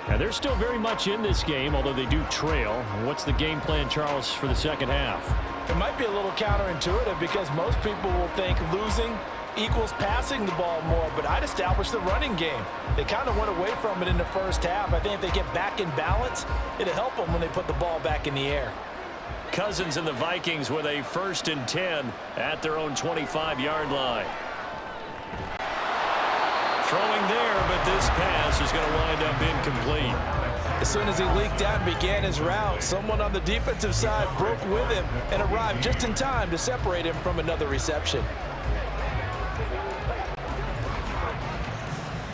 [SPEAKER 2] And they're still very much in this game, although they do trail. What's the game plan, Charles, for the second half?
[SPEAKER 4] It might be a little counterintuitive because most people will think losing equals passing the ball more, but I'd establish the running game. They kind of went away from it in the first half. I think if they get back in balance, it'll help them when they put the ball back in the air.
[SPEAKER 2] Cousins and the Vikings with a 1st and 10 at their own 25-yard line. Throwing there, but this pass is going to wind up incomplete.
[SPEAKER 4] As soon as he leaked out and began his route, someone on the defensive side broke with him and arrived just in time to separate him from another reception.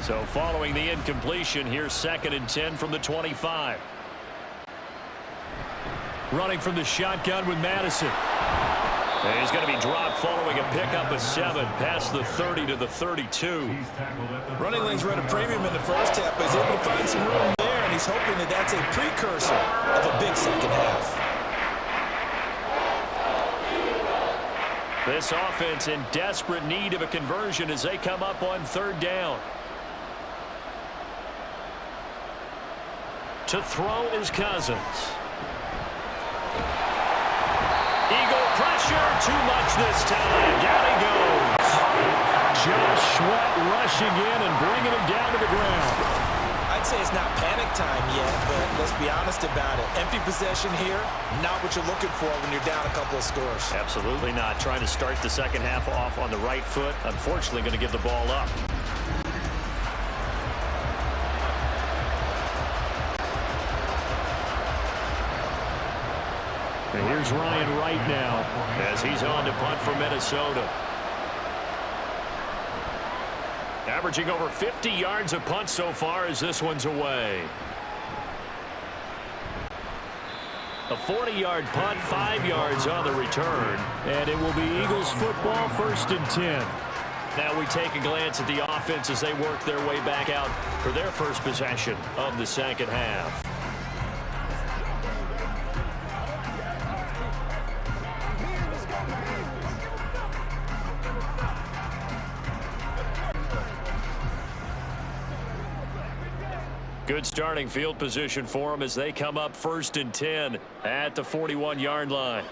[SPEAKER 2] So following the incompletion, here's 2nd and 10 from the 25. Running from the shotgun with Madison. And he's going to be dropped following a pickup of 7 past the 30 to the 32.
[SPEAKER 3] Running lanes were at a premium in the first half, but he's able to find some room there, and he's hoping that that's a precursor of a big second half.
[SPEAKER 2] This offense in desperate need of a conversion as they come up on 3rd down. To throw is Cousins. Eagle pressure, too much this time. Down he goes. Josh Sweat rushing in and bringing him down to the ground.
[SPEAKER 3] I'd say it's not panic time yet, but let's be honest about it. Empty possession here, not what you're looking for when you're down a couple of scores.
[SPEAKER 2] Absolutely not. Trying to start the second half off on the right foot. Unfortunately, going to give the ball up. And here's Ryan Wright now as he's on to punt for Minnesota. Averaging over 50 yards a punt so far as this one's away. A 40-yard punt, 5 yards on the return. And it will be Eagles football, 1st and 10. Now we take a glance at the offense as they work their way back out for their first possession of the second half. Good starting field position for them as they come up 1st and 10 at the 41-yard line.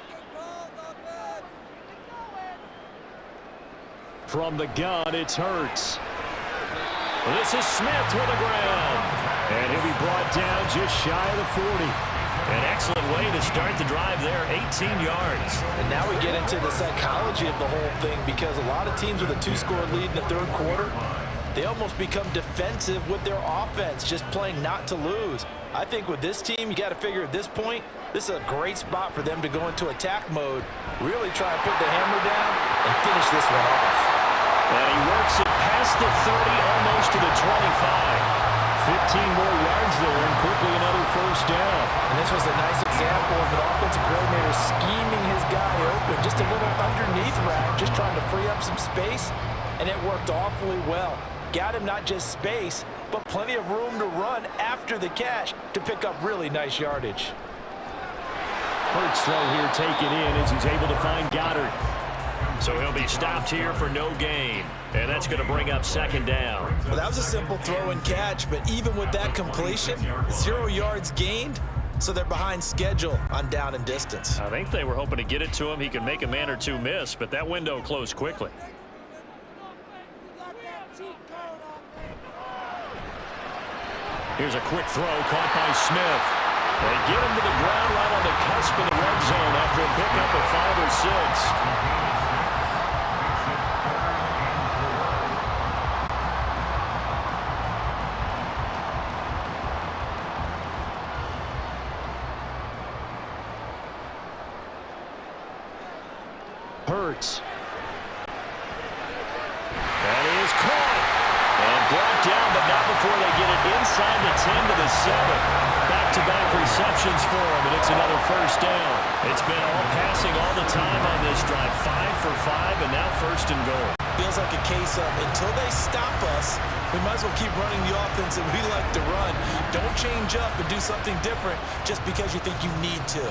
[SPEAKER 2] From the gun, it's Hurts. This is Smith with the ground. And he'll be brought down just shy of the 40. An excellent way to start the drive there, 18 yards.
[SPEAKER 4] And now we get into the psychology of the whole thing, because a lot of teams with a 2-score lead in the third quarter, they almost become defensive with their offense, just playing not to lose. I think with this team, you got to figure at this point, this is a great spot for them to go into attack mode, really try and put the hammer down and finish this one off.
[SPEAKER 2] And he works it past the 30, almost to the 25. 15 more yards there, and quickly another first down.
[SPEAKER 4] And this was a nice example of an offensive coordinator scheming his guy open, just a little underneath route, just trying to free up some space, and it worked awfully well. Got him not just space, but plenty of room to run after the catch to pick up really nice yardage.
[SPEAKER 2] Hurts throw here taken in as he's able to find Goddard. So he'll be stopped here for no gain. And that's going to bring up second down.
[SPEAKER 4] Well, that was a simple throw and catch, but even with that completion, 0 yards gained, so they're behind schedule on down and distance.
[SPEAKER 2] I think they were hoping to get it to him. He could make a man or two miss, but that window closed quickly. Here's a quick throw caught by Smith. They get him to the ground right on the cusp of the red zone after a pickup of 5 or 6. Hurts. That is caught. And brought down, but not before they get it inside the 10 to the 7. Back-to-back receptions for him, and it's another first down. It's been all passing all the time on this drive. 5 for 5, and now 1st and goal.
[SPEAKER 4] Feels like a case of until they stop us, we might as well keep running the offense that we like to run. Don't change up and do something different just because you think you need to.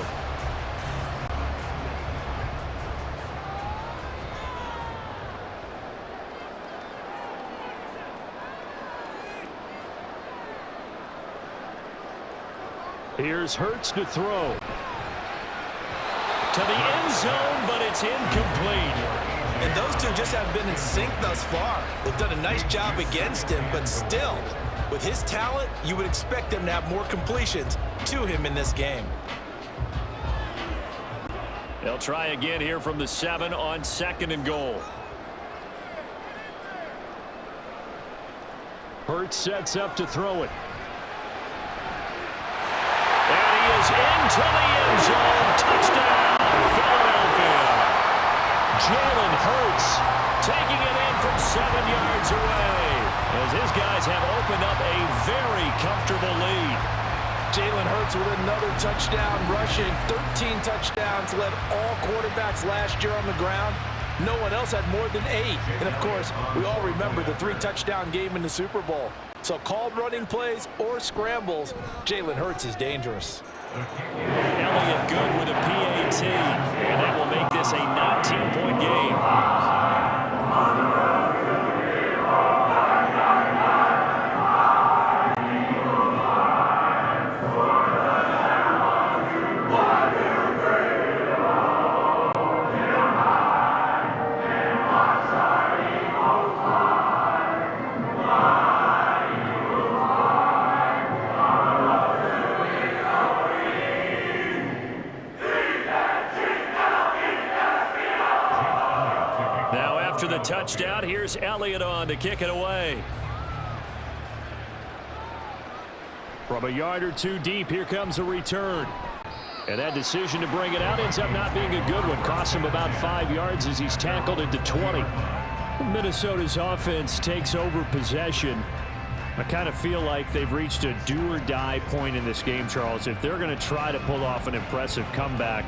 [SPEAKER 2] Here's Hurts to throw. To the end zone, but it's incomplete.
[SPEAKER 4] And those two just haven't been in sync thus far. They've done a nice job against him, but still, with his talent, you would expect him to have more completions to him in this game.
[SPEAKER 2] They'll try again here from the 7 on 2nd and goal. Hurts sets up to throw it. Is into the end zone. Touchdown, Philadelphia. Jalen Hurts taking it in from 7 yards away as his guys have opened up a very comfortable lead.
[SPEAKER 4] Jalen Hurts with another touchdown rushing. 13 touchdowns, led all quarterbacks last year on the ground. No one else had more than 8. And, of course, we all remember the 3-touchdown game in the Super Bowl. So called running plays or scrambles, Jalen Hurts is dangerous.
[SPEAKER 2] Elliott good with a PAT, and that will make this a 19-point game. After the touchdown, here's Elliott on to kick it away. From a yard or two deep, here comes a return. And that decision to bring it out ends up not being a good one. Costs him about 5 yards as he's tackled into 20. Minnesota's offense takes over possession. I kind of feel like they've reached a do-or-die point in this game, Charles. If they're going to try to pull off an impressive comeback,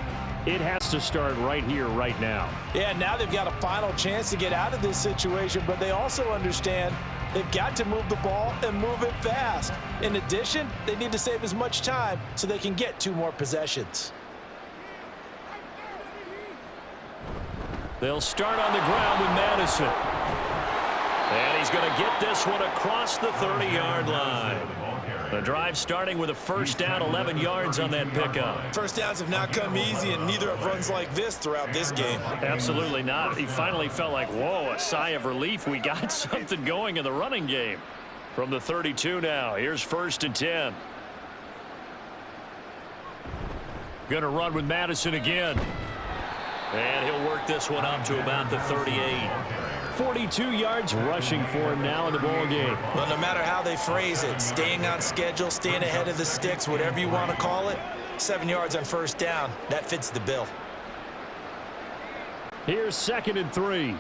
[SPEAKER 2] it has to start right here, right now.
[SPEAKER 4] Yeah, now they've got a final chance to get out of this situation, but they also understand they've got to move the ball and move it fast. In addition, they need to save as much time so they can get 2 more possessions.
[SPEAKER 2] They'll start on the ground with Madison. And he's going to get this one across the 30-yard line. The drive starting with a first down, 11 yards on that pickup.
[SPEAKER 4] First downs have not come easy, and neither have runs like this throughout this game.
[SPEAKER 2] Absolutely not. He finally felt like, whoa, a sigh of relief. We got something going in the running game. From the 32 now, here's 1st and 10. Going to run with Madison again. And he'll work this one up to about the 38. 42 yards rushing for him now in the ball game.
[SPEAKER 4] Well, no matter how they phrase it, staying on schedule, staying ahead of the sticks, whatever you want to call it, 7 yards on first down, that fits the bill.
[SPEAKER 2] Here's 2nd and 3.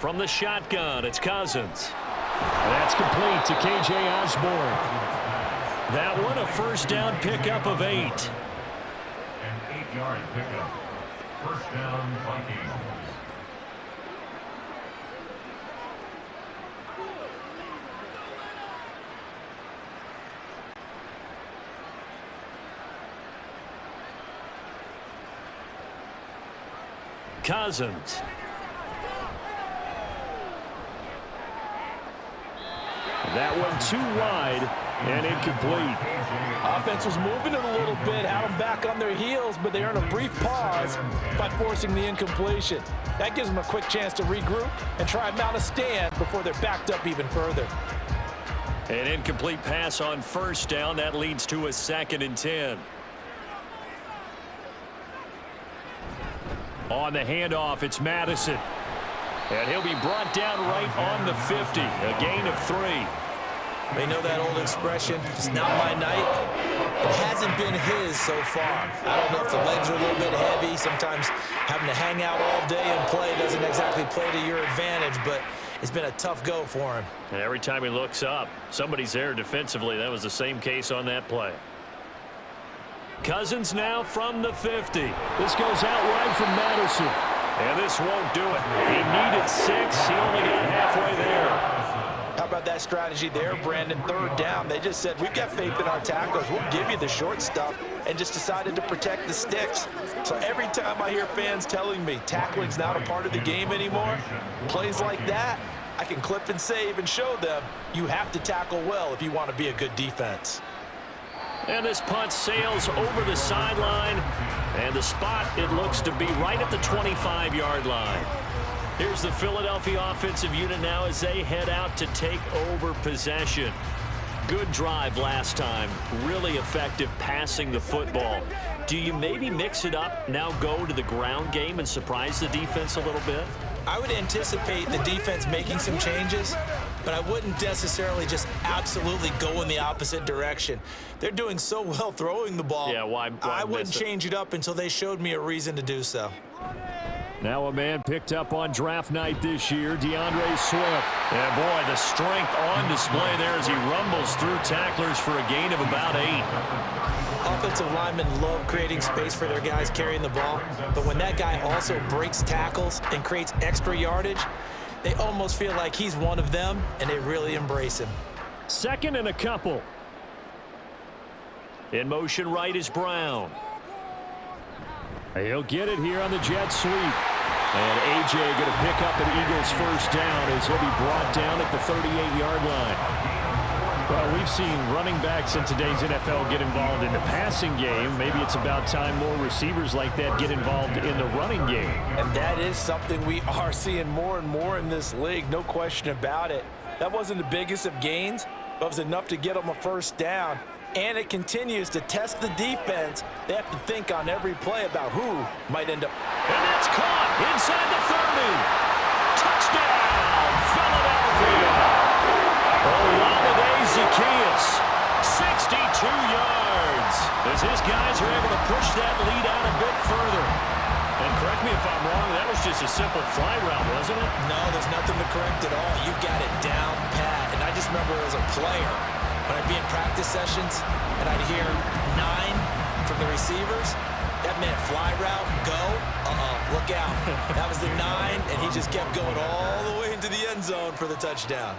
[SPEAKER 2] From the shotgun, it's Cousins. That's complete to K.J. Osborne. That one a first down pickup of 8.
[SPEAKER 6] An 8-yard pickup. First down, Vikings.
[SPEAKER 2] Cousins. That one too wide and incomplete.
[SPEAKER 4] Offense was moving it a little bit, had them back on their heels, but they earned a brief pause by forcing the incompletion. That gives them a quick chance to regroup and try and mount a stand before they're backed up even further.
[SPEAKER 2] An incomplete pass on first down. That leads to a 2nd and 10. On the handoff, it's Madison. And he'll be brought down right on the 50. A gain of 3.
[SPEAKER 4] They know that old expression, it's not my night. It hasn't been his so far. I don't know if the legs are a little bit heavy. Sometimes having to hang out all day and play doesn't exactly play to your advantage, but it's been a tough go for him.
[SPEAKER 2] And every time he looks up, somebody's there defensively. That was the same case on that play. Cousins now from the 50. This goes out wide from Madison. And this won't do it. He needed 6. He only got halfway there.
[SPEAKER 4] How about that strategy there, Brandon? 3rd down. They just said, we've got faith in our tackles. We'll give you the short stuff, and just decided to protect the sticks. So every time I hear fans telling me tackling's not a part of the game anymore, plays like that, I can clip and save and show them you have to tackle well if you want to be a good defense.
[SPEAKER 2] And this punt sails over the sideline. And the spot, it looks to be right at the 25-yard line. Here's the Philadelphia offensive unit now as they head out to take over possession. Good drive last time. Really effective passing the football. Do you maybe mix it up, now go to the ground game and surprise the defense a little bit?
[SPEAKER 4] I would anticipate the defense making some changes, but I wouldn't necessarily just absolutely go in the opposite direction. They're doing so well throwing the ball.
[SPEAKER 2] Yeah, why
[SPEAKER 4] I wouldn't change it up until they showed me a reason to do so.
[SPEAKER 2] Now a man picked up on draft night this year, DeAndre Swift. And boy, the strength on display there as he rumbles through tacklers for a gain of about 8.
[SPEAKER 4] Offensive linemen love creating space for their guys carrying the ball, but when that guy also breaks tackles and creates extra yardage, they almost feel like he's one of them, and they really embrace him.
[SPEAKER 2] 2nd and a couple. In motion right is Brown. He'll get it here on the jet sweep. And A.J. going to pick up an Eagles first down as he'll be brought down at the 38-yard line. Well, we've seen running backs in today's NFL get involved in the passing game. Maybe it's about time more receivers like that get involved in the running game.
[SPEAKER 4] And that is something we are seeing more and more in this league, no question about it. That wasn't the biggest of gains, but it was enough to get them a first down. And it continues to test the defense. They have to think on every play about who might end up.
[SPEAKER 2] And that's caught inside the 30. Touchdown, Philadelphia. Olamide Zaccheaus, 62 yards. As his guys are able to push that lead out a bit further. And correct me if I'm wrong, that was just a simple fly route, wasn't it?
[SPEAKER 4] No, there's nothing to correct at all. You've got it down pat. And I just remember as a player, When I'd be in practice sessions and I'd hear 9 from the receivers, that meant fly route, go, look out. That was the 9, and he just kept going all the way into the end zone for the touchdown.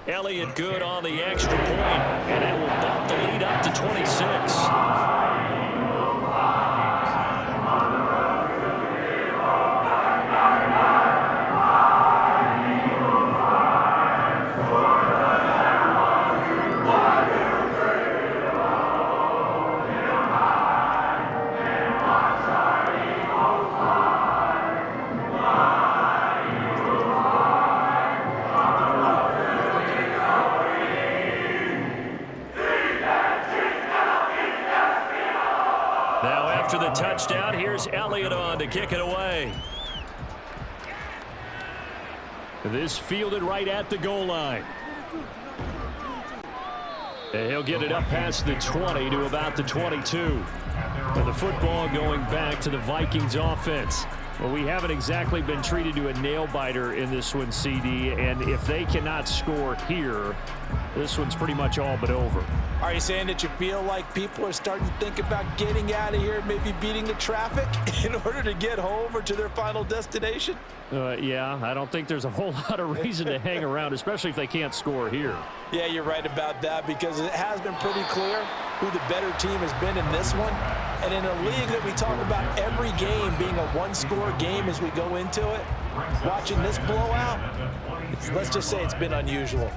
[SPEAKER 2] Elliott good on the extra point, and that will bump the lead up to 26. After the touchdown, here's Elliott on to kick it away. This fielded right at the goal line. And he'll get it up past the 20 to about the 22. And the football going back to the Vikings offense. Well, we haven't exactly been treated to a nail-biter in this one, CD, and if they cannot score here, this one's pretty much all but over.
[SPEAKER 4] Are you saying that you feel like people are starting to think about getting out of here, maybe beating the traffic in order to get home or to their final destination?
[SPEAKER 2] Yeah, I don't think there's a whole lot of reason to hang around, especially if they can't score here.
[SPEAKER 4] Yeah, you're right about that, because it has been pretty clear who the better team has been in this one. And in a league that we talk about every game being a one-score game as we go into it, watching this blowout, let's just say it's been unusual.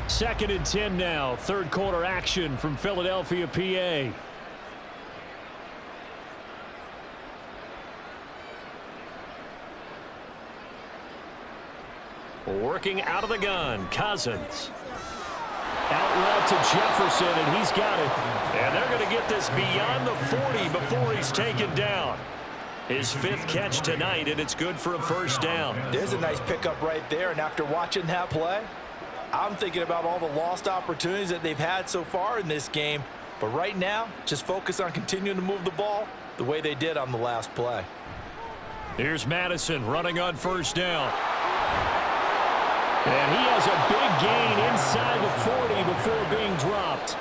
[SPEAKER 2] 2nd and 10 now. Third quarter action from Philadelphia, PA. Working out of the gun, Cousins. Out route to Jefferson, and he's got it. And they're going to get this beyond the 40 before he's taken down. His 5th catch tonight, and it's good for a first down.
[SPEAKER 4] There's a nice pickup right there, and after watching that play, I'm thinking about all the lost opportunities that they've had so far in this game. But right now, just focus on continuing to move the ball the way they did on the last play.
[SPEAKER 2] Here's Madison running on first down. And he has a big gain inside the 40 before being dropped.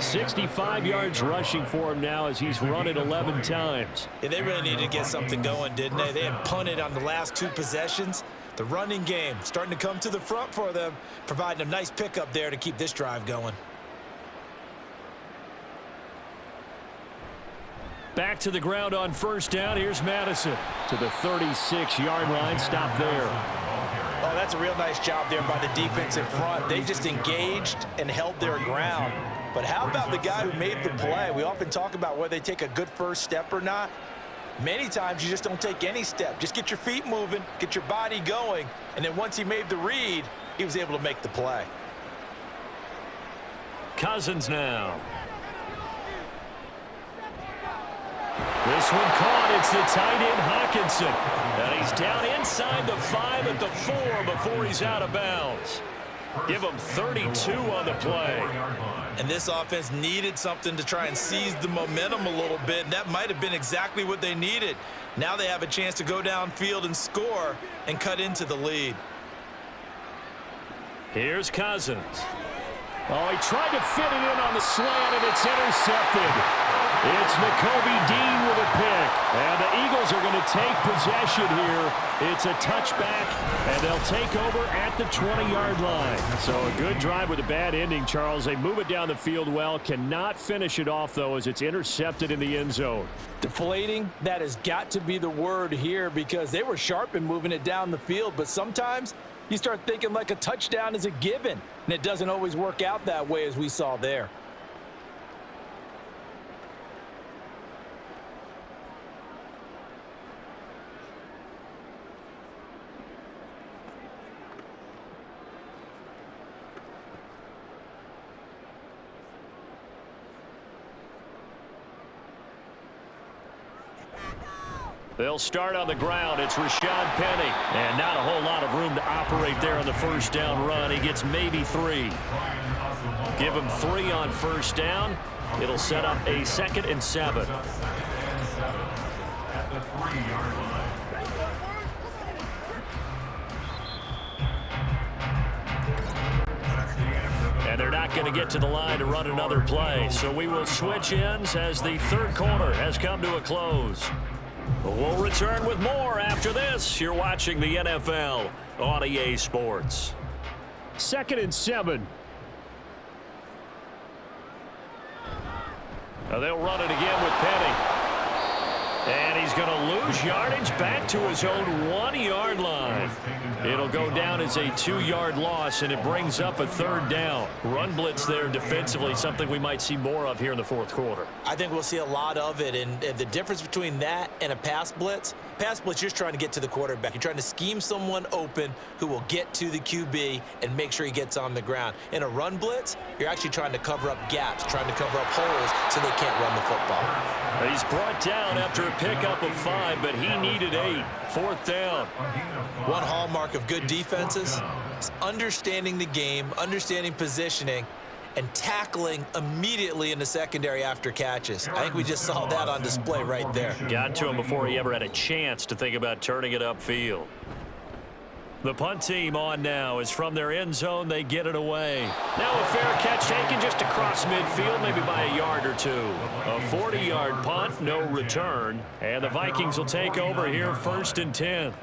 [SPEAKER 2] 65 yards rushing for him now as he's run it 11 times.
[SPEAKER 4] Yeah, they really needed to get something going, didn't they? They had punted on the last 2 possessions. The running game starting to come to the front for them, providing a nice pickup there to keep this drive going.
[SPEAKER 2] Back to the ground on first down. Here's Madison to the 36-yard line. Stop there.
[SPEAKER 4] Oh, that's a real nice job there by the defense in front. They just engaged and held their ground. But how about the guy who made the play? We often talk about whether they take a good first step or not. Many times you just don't take any step. Just get your feet moving, get your body going, and then once he made the read, he was able to make the play.
[SPEAKER 2] Cousins now. This one caught. It's the tight end Hawkinson. And he's down inside the 5 at the 4 before he's out of bounds. Give him 32 on the play.
[SPEAKER 4] And this offense needed something to try and seize the momentum a little bit, and that might have been exactly what they needed. Now they have a chance to go downfield and score and cut into the lead.
[SPEAKER 2] Here's Cousins. Oh, he tried to fit it in on the slant, and it's intercepted. It's Nakobe Dean with a pick. And the Eagles are going to take possession here. It's a touchback, and they'll take over at the 20-yard line. So a good drive with a bad ending, Charles. They move it down the field well. Cannot finish it off, though, as it's intercepted in the end zone.
[SPEAKER 4] Deflating, that has got to be the word here, because they were sharp in moving it down the field. But sometimes you start thinking like a touchdown is a given, and it doesn't always work out that way as we saw there.
[SPEAKER 2] They'll start on the ground. It's Rashad Penny. And not a whole lot of room to operate there on the first down run. He gets maybe 3. Give him 3 on first down. It'll set up a 2nd and 7. they're not going to get to the line to run another play. So we will switch ends as the third quarter has come to a close. We'll return with more after this. You're watching the NFL on EA Sports.
[SPEAKER 8] 2nd and 7.
[SPEAKER 2] Now they'll run it again with Penny. And he's going to lose yardage back to his own 1-yard line. It'll go down as a 2-yard loss, and it brings up a 3rd down. Run blitz there defensively, something we might see more of here in the 4th quarter.
[SPEAKER 3] I think we'll see a lot of it, and the difference between that and a pass blitz, you're just trying to get to the quarterback. You're trying to scheme someone open who will get to the QB and make sure he gets on the ground. In a run blitz, you're actually trying to cover up gaps, trying to cover up holes so they can't run the football.
[SPEAKER 2] He's brought down after a pickup of 5, but he needed 8. 4th down.
[SPEAKER 3] One hallmark of good defenses is understanding the game, understanding positioning, and tackling immediately in the secondary after catches. I think we just saw that on display right there.
[SPEAKER 2] Got to him before he ever had a chance to think about turning it upfield. The punt team on now is from their end zone. They get it away. Now a fair catch taken just across midfield, maybe by a yard or two. A 40-yard punt, no return. And the Vikings will take over here 1st and 10.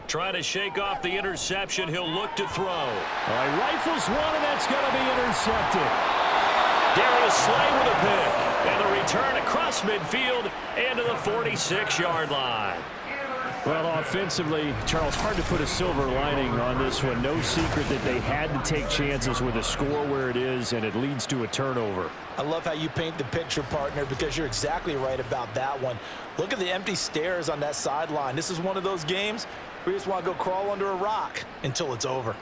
[SPEAKER 2] Trying to shake off the interception. He'll look to throw.
[SPEAKER 8] All right, rifles one, and that's going to be intercepted.
[SPEAKER 2] Darius Slay with a pick. And the return across midfield into the 46-yard line.
[SPEAKER 8] Well, offensively, Charles, hard to put a silver lining on this one. No secret that they had to take chances with a score where it is, and it leads to a turnover.
[SPEAKER 4] I love how you paint the picture, partner, because you're exactly right about that one. Look at the empty stairs on that sideline. This is one of those games where you just want to go crawl under a rock until it's over.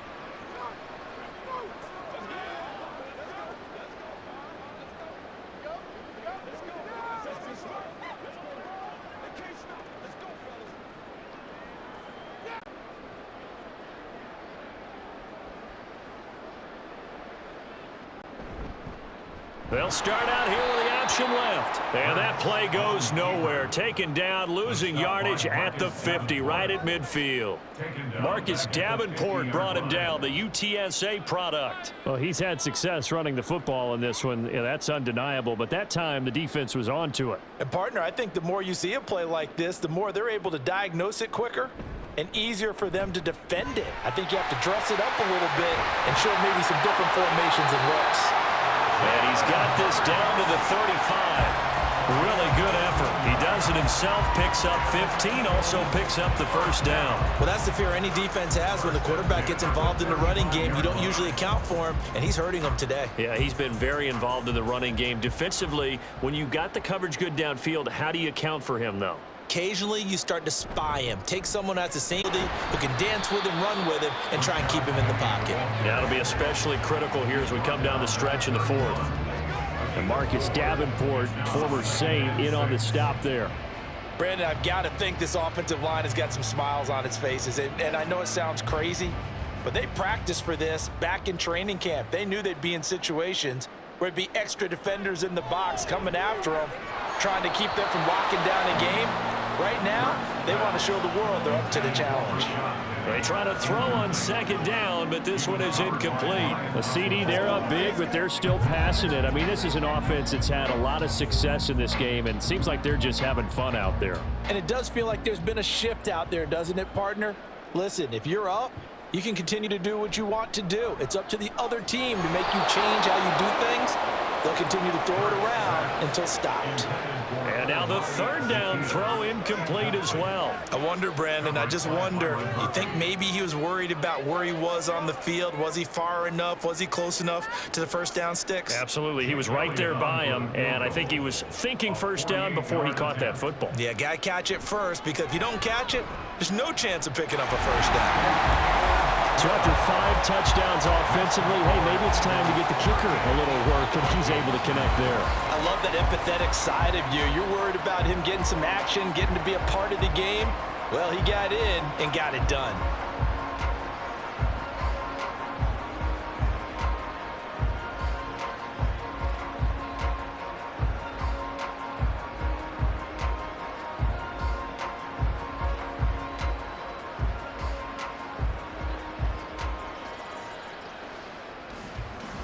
[SPEAKER 2] They'll start out here with the option left. And that play goes nowhere. Taken down, losing yardage at the 50, right at midfield. Marcus Davenport brought him down, the UTSA product.
[SPEAKER 8] Well, he's had success running the football in this one. Yeah, that's undeniable. But that time, the defense was on to it.
[SPEAKER 4] And, partner, I think the more you see a play like this, the more they're able to diagnose it quicker and easier for them to defend it. I think you have to dress it up a little bit and show maybe some different formations and looks.
[SPEAKER 2] And he's got this down to the 35. Really good effort. He does it himself, picks up 15, also picks up the 1st down.
[SPEAKER 3] Well, that's the fear any defense has when the quarterback gets involved in the running game. You don't usually account for him, and he's hurting them today.
[SPEAKER 2] Yeah, he's been very involved in the running game. Defensively, when you got the coverage good downfield, how do you account for him, though?
[SPEAKER 3] Occasionally, you start to spy him. Take someone that's the same who can dance with him, run with him, and try and keep him in the pocket.
[SPEAKER 2] That'll be especially critical here as we come down the stretch in the 4th.
[SPEAKER 8] And Marcus Davenport, former Saint, in on the stop there.
[SPEAKER 4] Brandon, I've got to think this offensive line has got some smiles on its faces. And I know it sounds crazy, but they practiced for this back in training camp. They knew they'd be in situations where it'd be extra defenders in the box coming after them, trying to keep them from locking down a game. Right now, they want to show the world they're up to the challenge.
[SPEAKER 2] They try to throw on 2nd down, but this one is incomplete.
[SPEAKER 8] A CD, they're up big, but they're still passing it. I mean, this is an offense that's had a lot of success in this game, and it seems like they're just having fun out there.
[SPEAKER 4] And it does feel like there's been a shift out there, doesn't it, partner? Listen, if you're up, you can continue to do what you want to do. It's up to the other team to make you change how you do things. They'll continue to throw it around until stopped.
[SPEAKER 2] And now the 3rd down throw incomplete as well.
[SPEAKER 3] I wonder, Brandon, I just wonder, you think maybe he was worried about where he was on the field? Was he far enough? Was he close enough to the 1st down sticks?
[SPEAKER 2] Absolutely. He was right there by him, and I think he was thinking 1st down before he caught that football.
[SPEAKER 3] Yeah, got to catch it first, because if you don't catch it, there's no chance of picking up a 1st down.
[SPEAKER 8] So after 5 touchdowns offensively, hey, maybe it's time to get the kicker a little work, and he's able to connect there.
[SPEAKER 4] I love that empathetic side of you. You're worried about him getting some action, getting to be a part of the game. Well, he got in and got it done.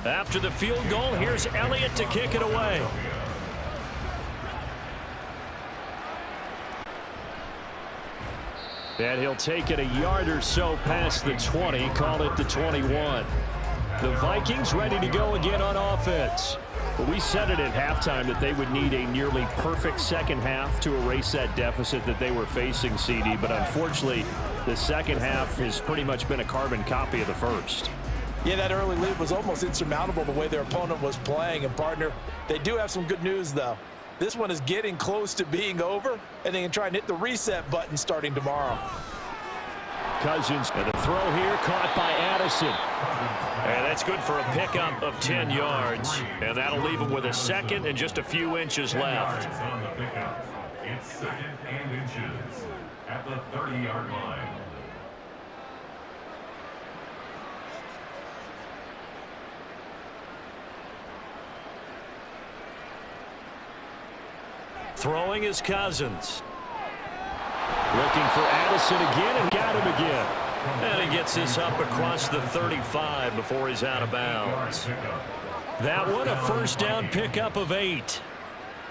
[SPEAKER 2] After the field goal, here's Elliott to kick it away. And he'll take it a yard or so past the 20, call it the 21. The Vikings ready to go again on offense. But we said it at halftime that they would need a nearly perfect second half to erase that deficit that they were facing, CD. But unfortunately, the second half has pretty much been a carbon copy of the first.
[SPEAKER 4] Yeah, that early lead was almost insurmountable the way their opponent was playing. And, partner, they do have some good news, though. This one is getting close to being over, and they can try and hit the reset button starting tomorrow.
[SPEAKER 2] Cousins, and the throw here caught by Addison. And that's good for a pickup of 10 yards. And that'll leave him with a second and just a few inches left.
[SPEAKER 6] On the pickup. It's second and inches at the 30-yard line.
[SPEAKER 2] Throwing is Cousins. Looking for Addison again and got him again. And he gets this up across the 35 before he's out of bounds. That one a first down pickup of 8.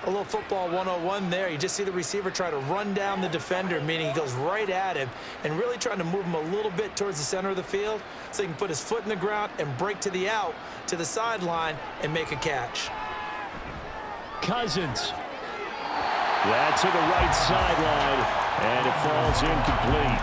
[SPEAKER 4] A little football 101 there. You just see the receiver try to run down the defender, meaning he goes right at him and really trying to move him a little bit towards the center of the field so he can put his foot in the ground and break to the out, to the sideline, and make a catch.
[SPEAKER 2] Cousins. That's to the right sideline, and it falls incomplete.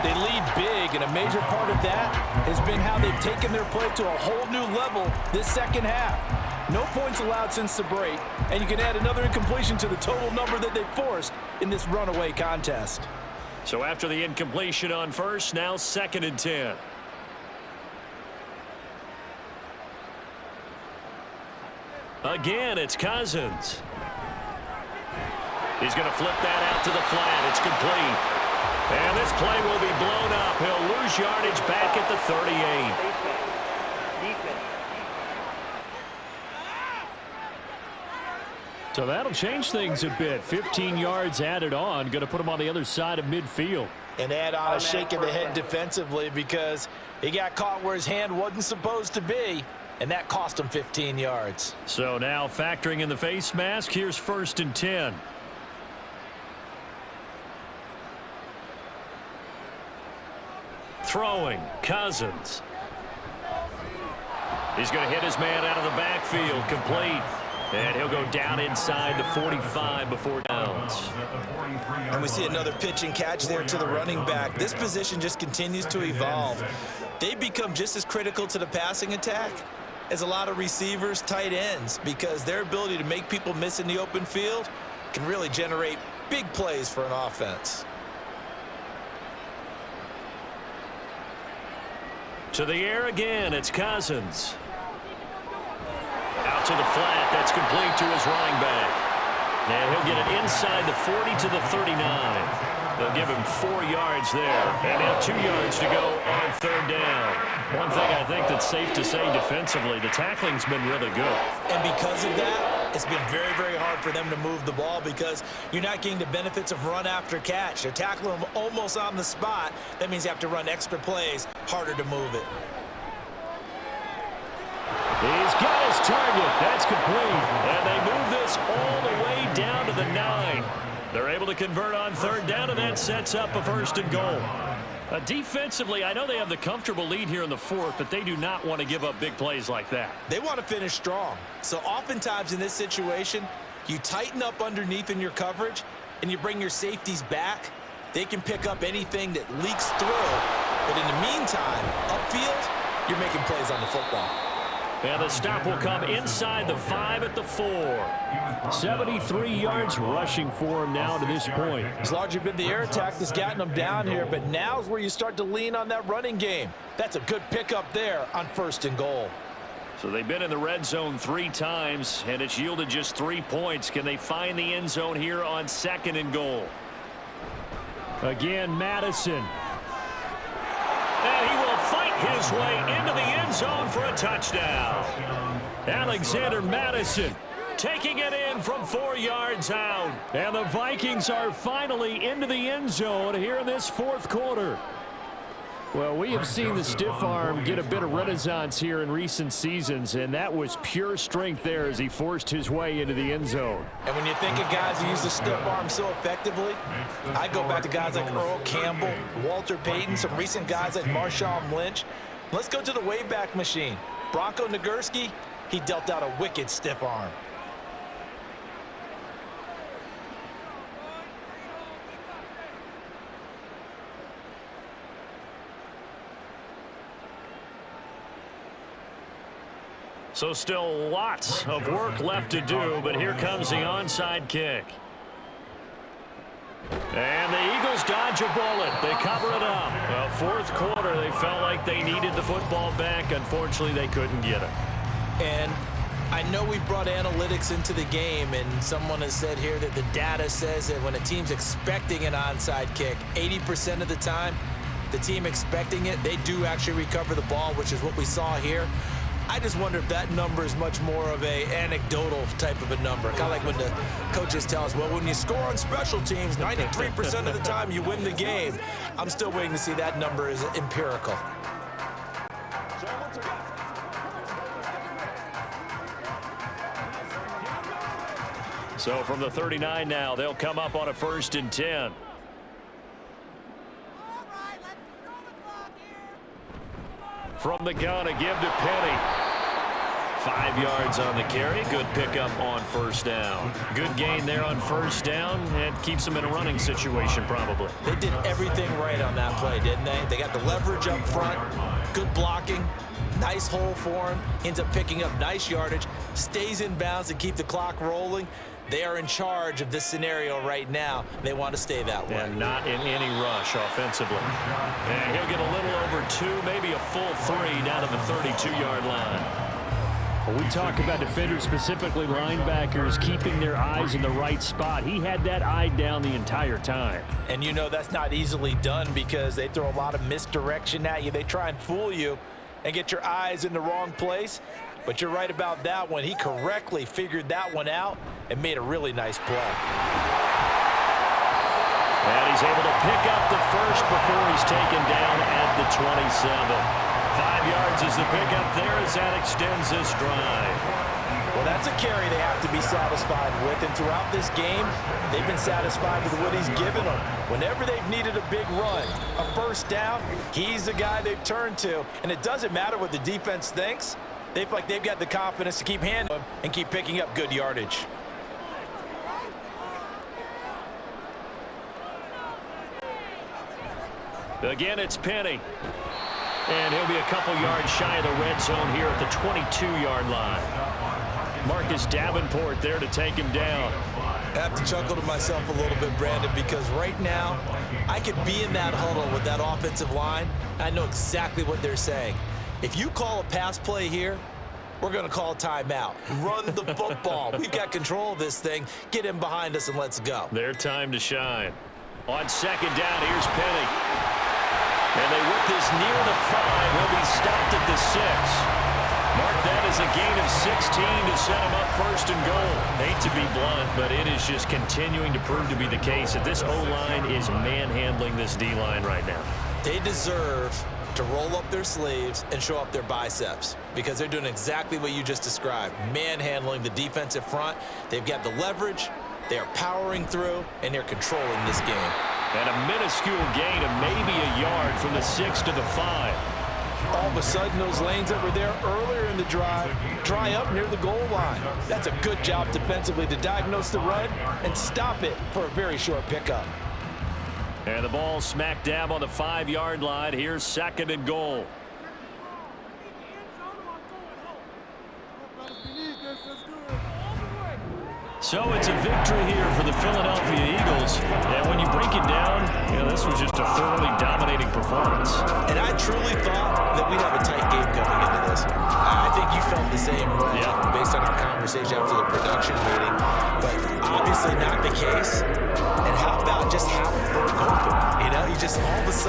[SPEAKER 4] They lead big, and a major part of that has been how they've taken their play to a whole new level this second half. No points allowed since the break, and you can add another incompletion to the total number that they forced in this runaway contest.
[SPEAKER 2] So after the incompletion on first, now 2nd and 10. Again, it's Cousins. He's going to flip that out to the flat. It's complete. And this play will be blown up. He'll lose yardage back at the 38.
[SPEAKER 5] Defense.
[SPEAKER 8] So that'll change things a bit. 15 yards added on. Going to put him on the other side of midfield.
[SPEAKER 4] And add on a shake of the head defensively because he got caught where his hand wasn't supposed to be, and that cost him 15 yards.
[SPEAKER 2] So now factoring in the face mask, here's 1st and 10. Throwing, Cousins. He's going to hit his man out of the backfield, complete. And he'll go down inside the 45 before downs.
[SPEAKER 4] And we see another pitch and catch there to the running back. This position just continues to evolve. They become just as critical to the passing attack as a lot of receivers, tight ends, because their ability to make people miss in the open field can really generate big plays for an offense.
[SPEAKER 2] To the air again, it's Cousins. Out to the flat, that's complete to his running back. And he'll get it inside the 40 to the 39. They'll give him 4 yards there. And now 2 yards to go on 3rd down. One thing I think that's safe to say defensively, the tackling's been really good.
[SPEAKER 4] And because of that, it's been very, very hard for them to move the ball because you're not getting the benefits of run after catch. They're tackling them almost on the spot. That means you have to run extra plays, harder to move it.
[SPEAKER 2] He's got his target. That's complete. And they move this all the way down to the 9. They're able to convert on 3rd down, and that sets up a 1st and goal. Defensively, I know they have the comfortable lead here in the 4th, but they do not want to give up big plays like that.
[SPEAKER 4] They want to finish strong. So oftentimes in this situation, you tighten up underneath in your coverage, and you bring your safeties back. They can pick up anything that leaks through. But in the meantime, upfield, you're making plays on the football.
[SPEAKER 2] And the stop will come inside the 5 at the 4.
[SPEAKER 8] 73 yards rushing for him now to this point.
[SPEAKER 4] It's largely been the air attack that's gotten them down here, but now's where you start to lean on that running game. That's a good pickup there on 1st and goal.
[SPEAKER 2] So they've been in the red zone 3 times, and it's yielded just 3 points. Can they find the end zone here on 2nd and goal?
[SPEAKER 8] Again, Madison.
[SPEAKER 2] And he will fight his way into the end zone for a touchdown.
[SPEAKER 8] Alexander Madison
[SPEAKER 2] taking it in from 4 yards out.
[SPEAKER 8] And the Vikings are finally into the end zone here in this 4th quarter. Well, we have seen the stiff arm get a bit of renaissance here in recent seasons, and that was pure strength there as he forced his way into the end zone.
[SPEAKER 4] And when you think of guys who use the stiff arm so effectively, I go back to guys like Earl Campbell, Walter Payton, some recent guys like Marshawn Lynch. Let's go to the Wayback Machine. Bronco Nagurski, he dealt out a wicked stiff arm.
[SPEAKER 2] So still lots of work left to do, but here comes the onside kick. And the Eagles dodge a bullet. They cover it up. Well, fourth quarter, they felt like they needed the football back. Unfortunately, they couldn't get it.
[SPEAKER 4] And I know we've brought analytics into the game, and someone has said here that the data says that when a team's expecting an onside kick, 80% of the time, the team expecting it, they do actually recover the ball, which is what we saw here. I just wonder if that number is much more of a anecdotal type of a number. Kind of like when the coaches tell us, well, when you score on special teams, 93% of the time you win the game. I'm still waiting to see that number is empirical.
[SPEAKER 2] So from the 39 now, they'll come up on a 1st and 10. From the gun, a give to Penny. 5 yards on the carry. Good pickup on 1st down. Good gain there on 1st down. And keeps them in a running situation probably.
[SPEAKER 4] They did everything right on that play, didn't they? They got the leverage up front. Good blocking. Nice hole for him. Ends up picking up nice yardage. Stays in bounds to keep the clock rolling. They are in charge of this scenario right now. They want to stay that way.
[SPEAKER 2] And not in any rush offensively. And he'll get a little over 2, maybe a full 3 down to the 32-yard line.
[SPEAKER 8] Well, we talk about defenders, specifically linebackers, keeping their eyes in the right spot. He had that eye down the entire time.
[SPEAKER 4] And you know that's not easily done because they throw a lot of misdirection at you. They try and fool you and get your eyes in the wrong place. But you're right about that one. He correctly figured that one out and made a really nice play.
[SPEAKER 2] And he's able to pick up the first before he's taken down at the 27. 5 yards is the pickup there as that extends this drive.
[SPEAKER 4] Well, that's a carry they have to be satisfied with. And throughout this game, they've been satisfied with what he's given them. Whenever they've needed a big run, a 1st down, he's the guy they've turned to. And it doesn't matter what the defense thinks. They feel like they've got the confidence to keep handling and keep picking up good yardage.
[SPEAKER 2] Again, it's Penny. And he'll be a couple yards shy of the red zone here at the 22-yard line. Marcus Davenport there to take him down.
[SPEAKER 4] I have to chuckle to myself a little bit, Brandon, because right now I could be in that huddle with that offensive line. I know exactly what they're saying. If you call a pass play here, we're going to call a timeout. Run the football. We've got control of this thing. Get him behind us and let's go.
[SPEAKER 2] Their time to shine. On 2nd down, here's Penny. And they whip this near the 5. He'll be stopped at the 6. Mark that as a gain of 16 to set him up 1st and goal. Hate to be blunt, but it is just continuing to prove to be the case that this O-line is manhandling this D-line right now.
[SPEAKER 4] They deserve to roll up their sleeves and show up their biceps because they're doing exactly what you just described, manhandling the defensive front. They've got the leverage, they are powering through, and they're controlling this game.
[SPEAKER 2] And a minuscule gain of maybe a yard from the 6 to the 5.
[SPEAKER 4] All of a sudden, those lanes that were there earlier in the drive dry up near the goal line. That's a good job defensively to diagnose the run and stop it for a very short pickup.
[SPEAKER 2] And the ball smack dab on the 5-yard line. Here's 2nd and goal. So it's a victory here for the Philadelphia Eagles. And when you break it down, this was just a thoroughly dominating performance.
[SPEAKER 4] And I truly thought that we'd have a tight game coming into this. I think you felt the same way based on our conversation after the production meeting. But obviously not the case. And how about just having Burke open? You just all of a sudden.